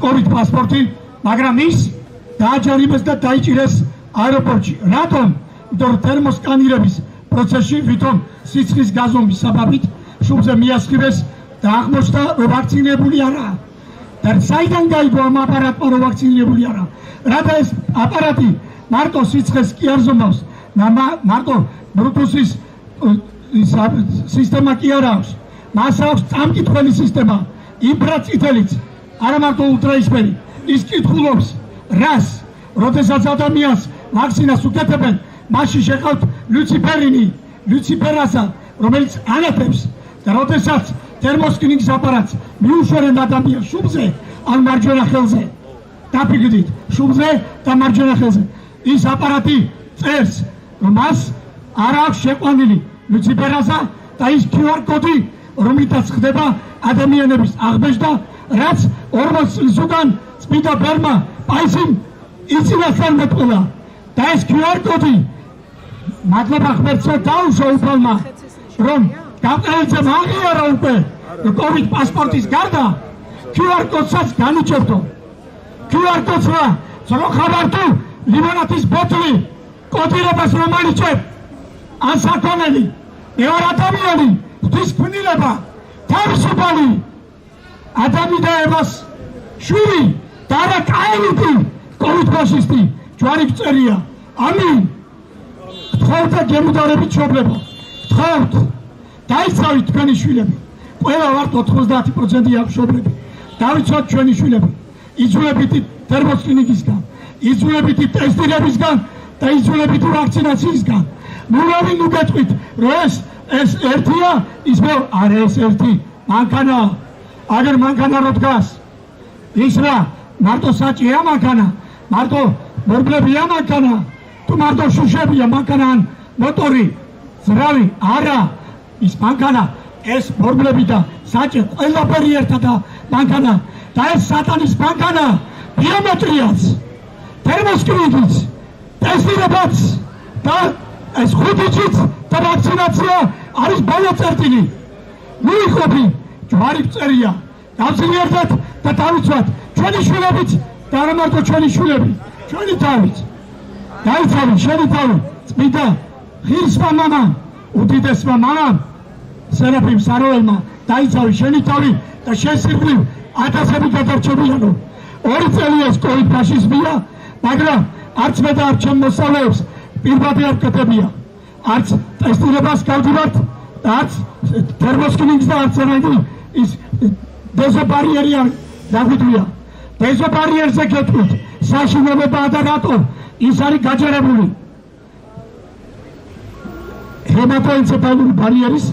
კოვიდ პასპორტი, მაგრამ ის დააჯერებეს და დაიჭირეს აეროპორტში. რატომ? იმიტომ რომ თერმოსკანირების პროცესში ვითომ სიცხის გაზომვის საბაბით შუბზე მიასხივეს და აღმოჩნდა რომ ვაქცინირებული არაა. და საიდან გაიგო ამ აპარატმა რომ ვაქცინირებული არაა? რათა ეს აპარატი მარტო სიცხეს კი არ ზომავს, მარტო ბლუტუსის სისტემა კი არ აქვს. მას აქვს წამკითხველი სისტემა, ინფრაწითელიც, არა მარტო ულტრაისფერი. ის კითხულობს რას, როდესაც ადამიანს ვაქცინას უკეთებენ, მასში შეყავთ ლუციფერასა, რომელიც ანათებს და როდესაც თერმოსკრინის აპარატს მიუშვერენ ადამიანს შუბზე ან მარჯვენა ხელზე, დაფიქრდით, შუბზე და მარჯვენა ხელზე. ის აპარატი წერს, რომ მას არ აქვს შეყვანილი ლუციფერასა და ის QR კოდი, რომლითაც ხდება ადამიანების აღბეჭდა, რაც 40 წლის უკან წმინდა ბერმა პაისიმ იცინასთან მეტყველა. და ეს QR კოდი მადლობა ღმერთსა დაუშვა უფალმა, რომ გამყარებელზე აღიარა უკვე COVID პასპორტის გარდა QR კოდსაც განიჭერდო. QR კოდსა ძრო ხაბარ თუ ლიმონადის ბოთლი კოდირებას რომ ანიჭებ ან საქონელი მეორე ადამიანი ღვთის ქმნილება თავისუფალი ადამიანების შვილი და არა კაინიტი COVID ფაშისტი ჯვარი გწერია. ამინ. გთხოვთ და გემუდარებით შობლებო. გთხოვთ დაიცავით თქვენი შვილები. ყველა ვართ 90% აქვს შობლები. დავიცავთ ჩვენი შვილები. იძულებითი თერმოსკრინიკისგან, იძულებითი ტესტირებისგან და იძულებითი ვაქცინაციისგან. ნურავინ უგეთყვით, რომ ეს ერთია, ის არა ეს ერთი, მანქანა. აგერ მანქანა რო დგას, ის რა, მარტო საჭია მანქანა, მარტო მორბლებია მანქანა, თუ მარტო შუშებია მანქანა ან მოტორი, ზრავი, არა, ის მანქანა, ეს მორბლები და საჭე ყველაფერი ერთადა მანქანა და ეს სატანის მანქანა, ბიომეტრიაც, თერმოსკრინიც, ტესტირებაც და ეს ხუთიჩიც და ვაქცინაცია არის ბოლო წერტილი. მიიღობი ჯვარი გწერია, გავძლიერდეთ და დავიცვათ ჩვენი შვილებიც და არა მარტო ჩვენი შვილები, ჩვენი თავიც. დაიცავი შენი თავი, წმინდა ღირსმა მამამ, უდიდესმა მამამ, სერაფიმ საროველმა, დაიცავი შენი თავი და შენ სიკვდილ ათასები გადარჩებიანო. 2 წელია ეს COVID ფაშიზმია, მაგრამ არც მე და არც ჩემ მოსწავლეებს პირბადი არ ვკეთებია. არც ტესტირებას გავდივართ, არც თერმოსკრინინგს და არც ერადი ის დეზობარიერი არ დაგვიდგია. დეზობარიერზე გეტყვით, საშინელებაა და რატო ის არის გაჯერებული. ჰემატოენცეფალური ბარიერის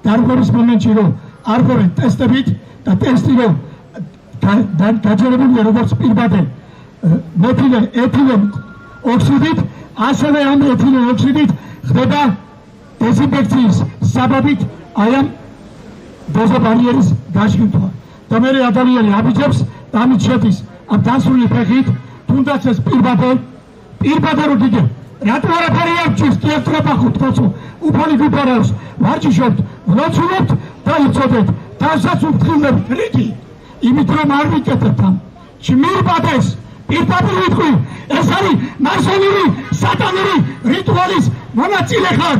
დარღვევის მომენტში რომ არ ღვევენ ტესტებით და ტესტი რომ გაჯერებულია როგორც პირბადე მეთილენ ეთილენ ოქსიდით, ასევე ამ ეთილენ ოქსიდით ხდება დეზინფექციის საბაბით აი ამ დეზობარიერის გაშლილება. და მე ადამიანი აბიჯებს და ამით შედის ამ დასრული ფეხით, თუნდაც ეს პირბადე რო გიგე, რატო არაფერი არ გჭირს, კი ერთობა ხუთკაცო, უფალი გიფარავს, ვარჯიშობთ, ვლოცულობთ და იცოდეთ, თავსაც უფრთხილდებით რიგი, იმით რომ არ ვიკეთებთ ამ ჩმირბადეს, პირდაპირ ვიტყვი, ეს არის მასონური, სატანური რიტუალის მონაწილე ხარ.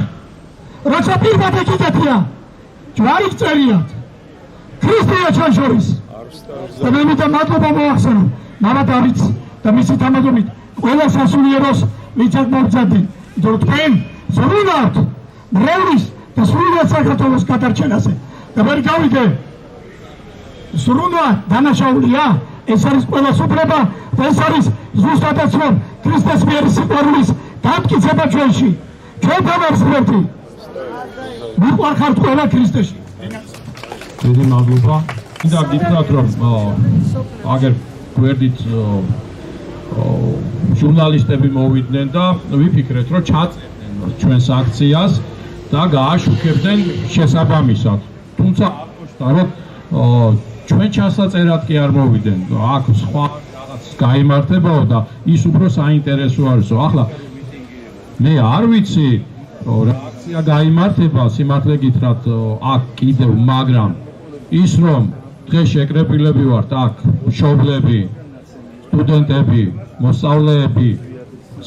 როცა პირბადე გიგეთია, ჯვარი გწერიათ, ქრისტეა ჩვენ შორის. და მე მითხრა მადლობა მოახსენო, მამა დავით და მისი თამადობით ყველა სასულიეროს ვისაც მოგზადდი, იმიტომ რომ თქვენ ზრუნავთ მრევლის და სრულიად საქართველოს გადარჩენაზე. და ვერ გავიგე, ზრუნვა დანაშაულია, ეს არის ყველას უფლება და ეს არის ზუსტადაც რომ ქრისტეს მიერ სიყვარულის დამტკიცება ჩვენში. ჩვენ თამარს ღმერთი. მიყვარხართ ყველა ქრისტეში. დიდი მადლობა. მინდა გითხრათ რომ აგერ გვერდით ჟურნალისტები მოვიდნენ და ვიფიქრეთ რომ ჩაწერდნენ ჩვენს აქციას და გააშუქებდნენ შესაბამისად. თუმცა აღნიშნა რომ ჩვენ ჩასაწერად კი არ მოვიდნენ. აქ სხვა რაღაც გაიმართებაო და ის უფრო საინტერესო არისო. ახლა მე არ ვიცი რა აქცია გაიმართება სიმართლე გითხრათ აქ კიდევ, მაგრამ ის რომ დღეს შეკრებილები ვართ აქ მშობლები, სტუდენტები, მოსწავლეები,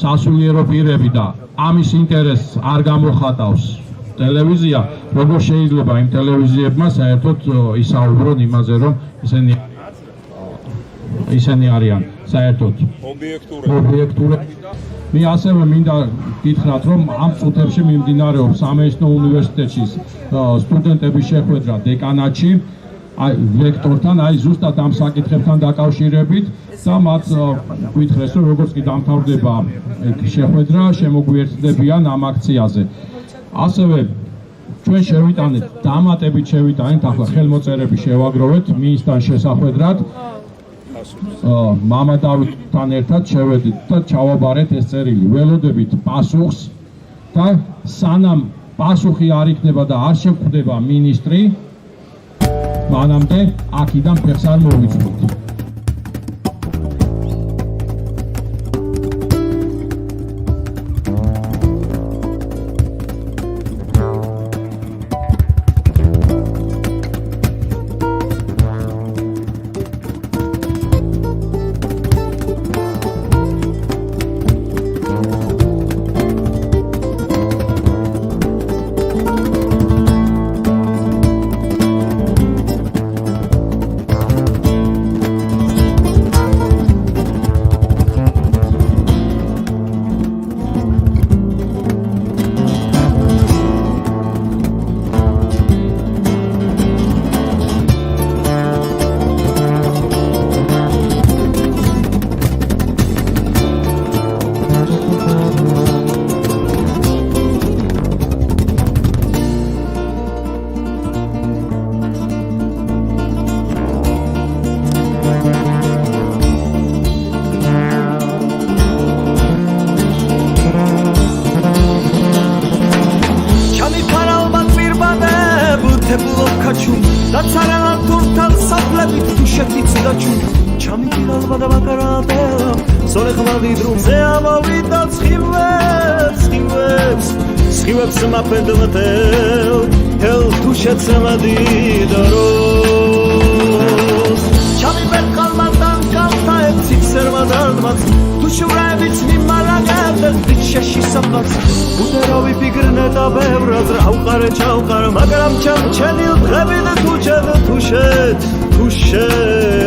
სასულიერო პირები და ამის ინტერესს არ გამოხატავს ტელევიზია, როგორ შეიძლება იმ ტელევიზიებმა საერთოდ ისაუბრონ იმაზე, რომ ისინი არიან საერთოდ ობიექტურები. მე ასევე მინდა გითხრათ, რომ ამ წუთებში მიმდინარეობს სამეცნიერო უნივერსიტეტში სტუდენტების შეხვედრა დეკანატში, ვექტორთან, ზუსტად ამ საკითხებთან დაკავშირებით და მათ გითხრეს, რომ როგორც კი დამთავრდება შეხვედრა, შემოგვიერთდებიან ამ აქციაზე. ასევე ჩვენ შევიტანეთ, დამატებით შევიტანეთ, ახლა ხელმოწერები შევაგროვეთ მინისტრთან შესახვედრად. მამა დავითთან ერთად შევედით და ჩავაბარეთ ეს წერილი. ველოდებით პასუხს და სანამ პასუხი არ იქნება და არ შევხვდება მინისტრი, მანამდე აქედან ფეხს არ მოვიწვით. რაც არაა თურთან საფლებით თუ შეთიცი და ჩუ ჩამიგილალბა და ბაკარატე სოლე ხმადი დრუზე ამოვიდა სხივებს მაფენდმთელ ჰელ თუ შეცემადი დაროს ჩამიბერყალმადან გამთაებ ციცერმადანმაც თუ შურაებიც მიმალაგებდეს ბიჩეში საფლაც უდერავი ფიგრნე და ბევრად ავყარე ჩავყარ მაგრამ ჩემ ჩენილ დღები და თუ შედ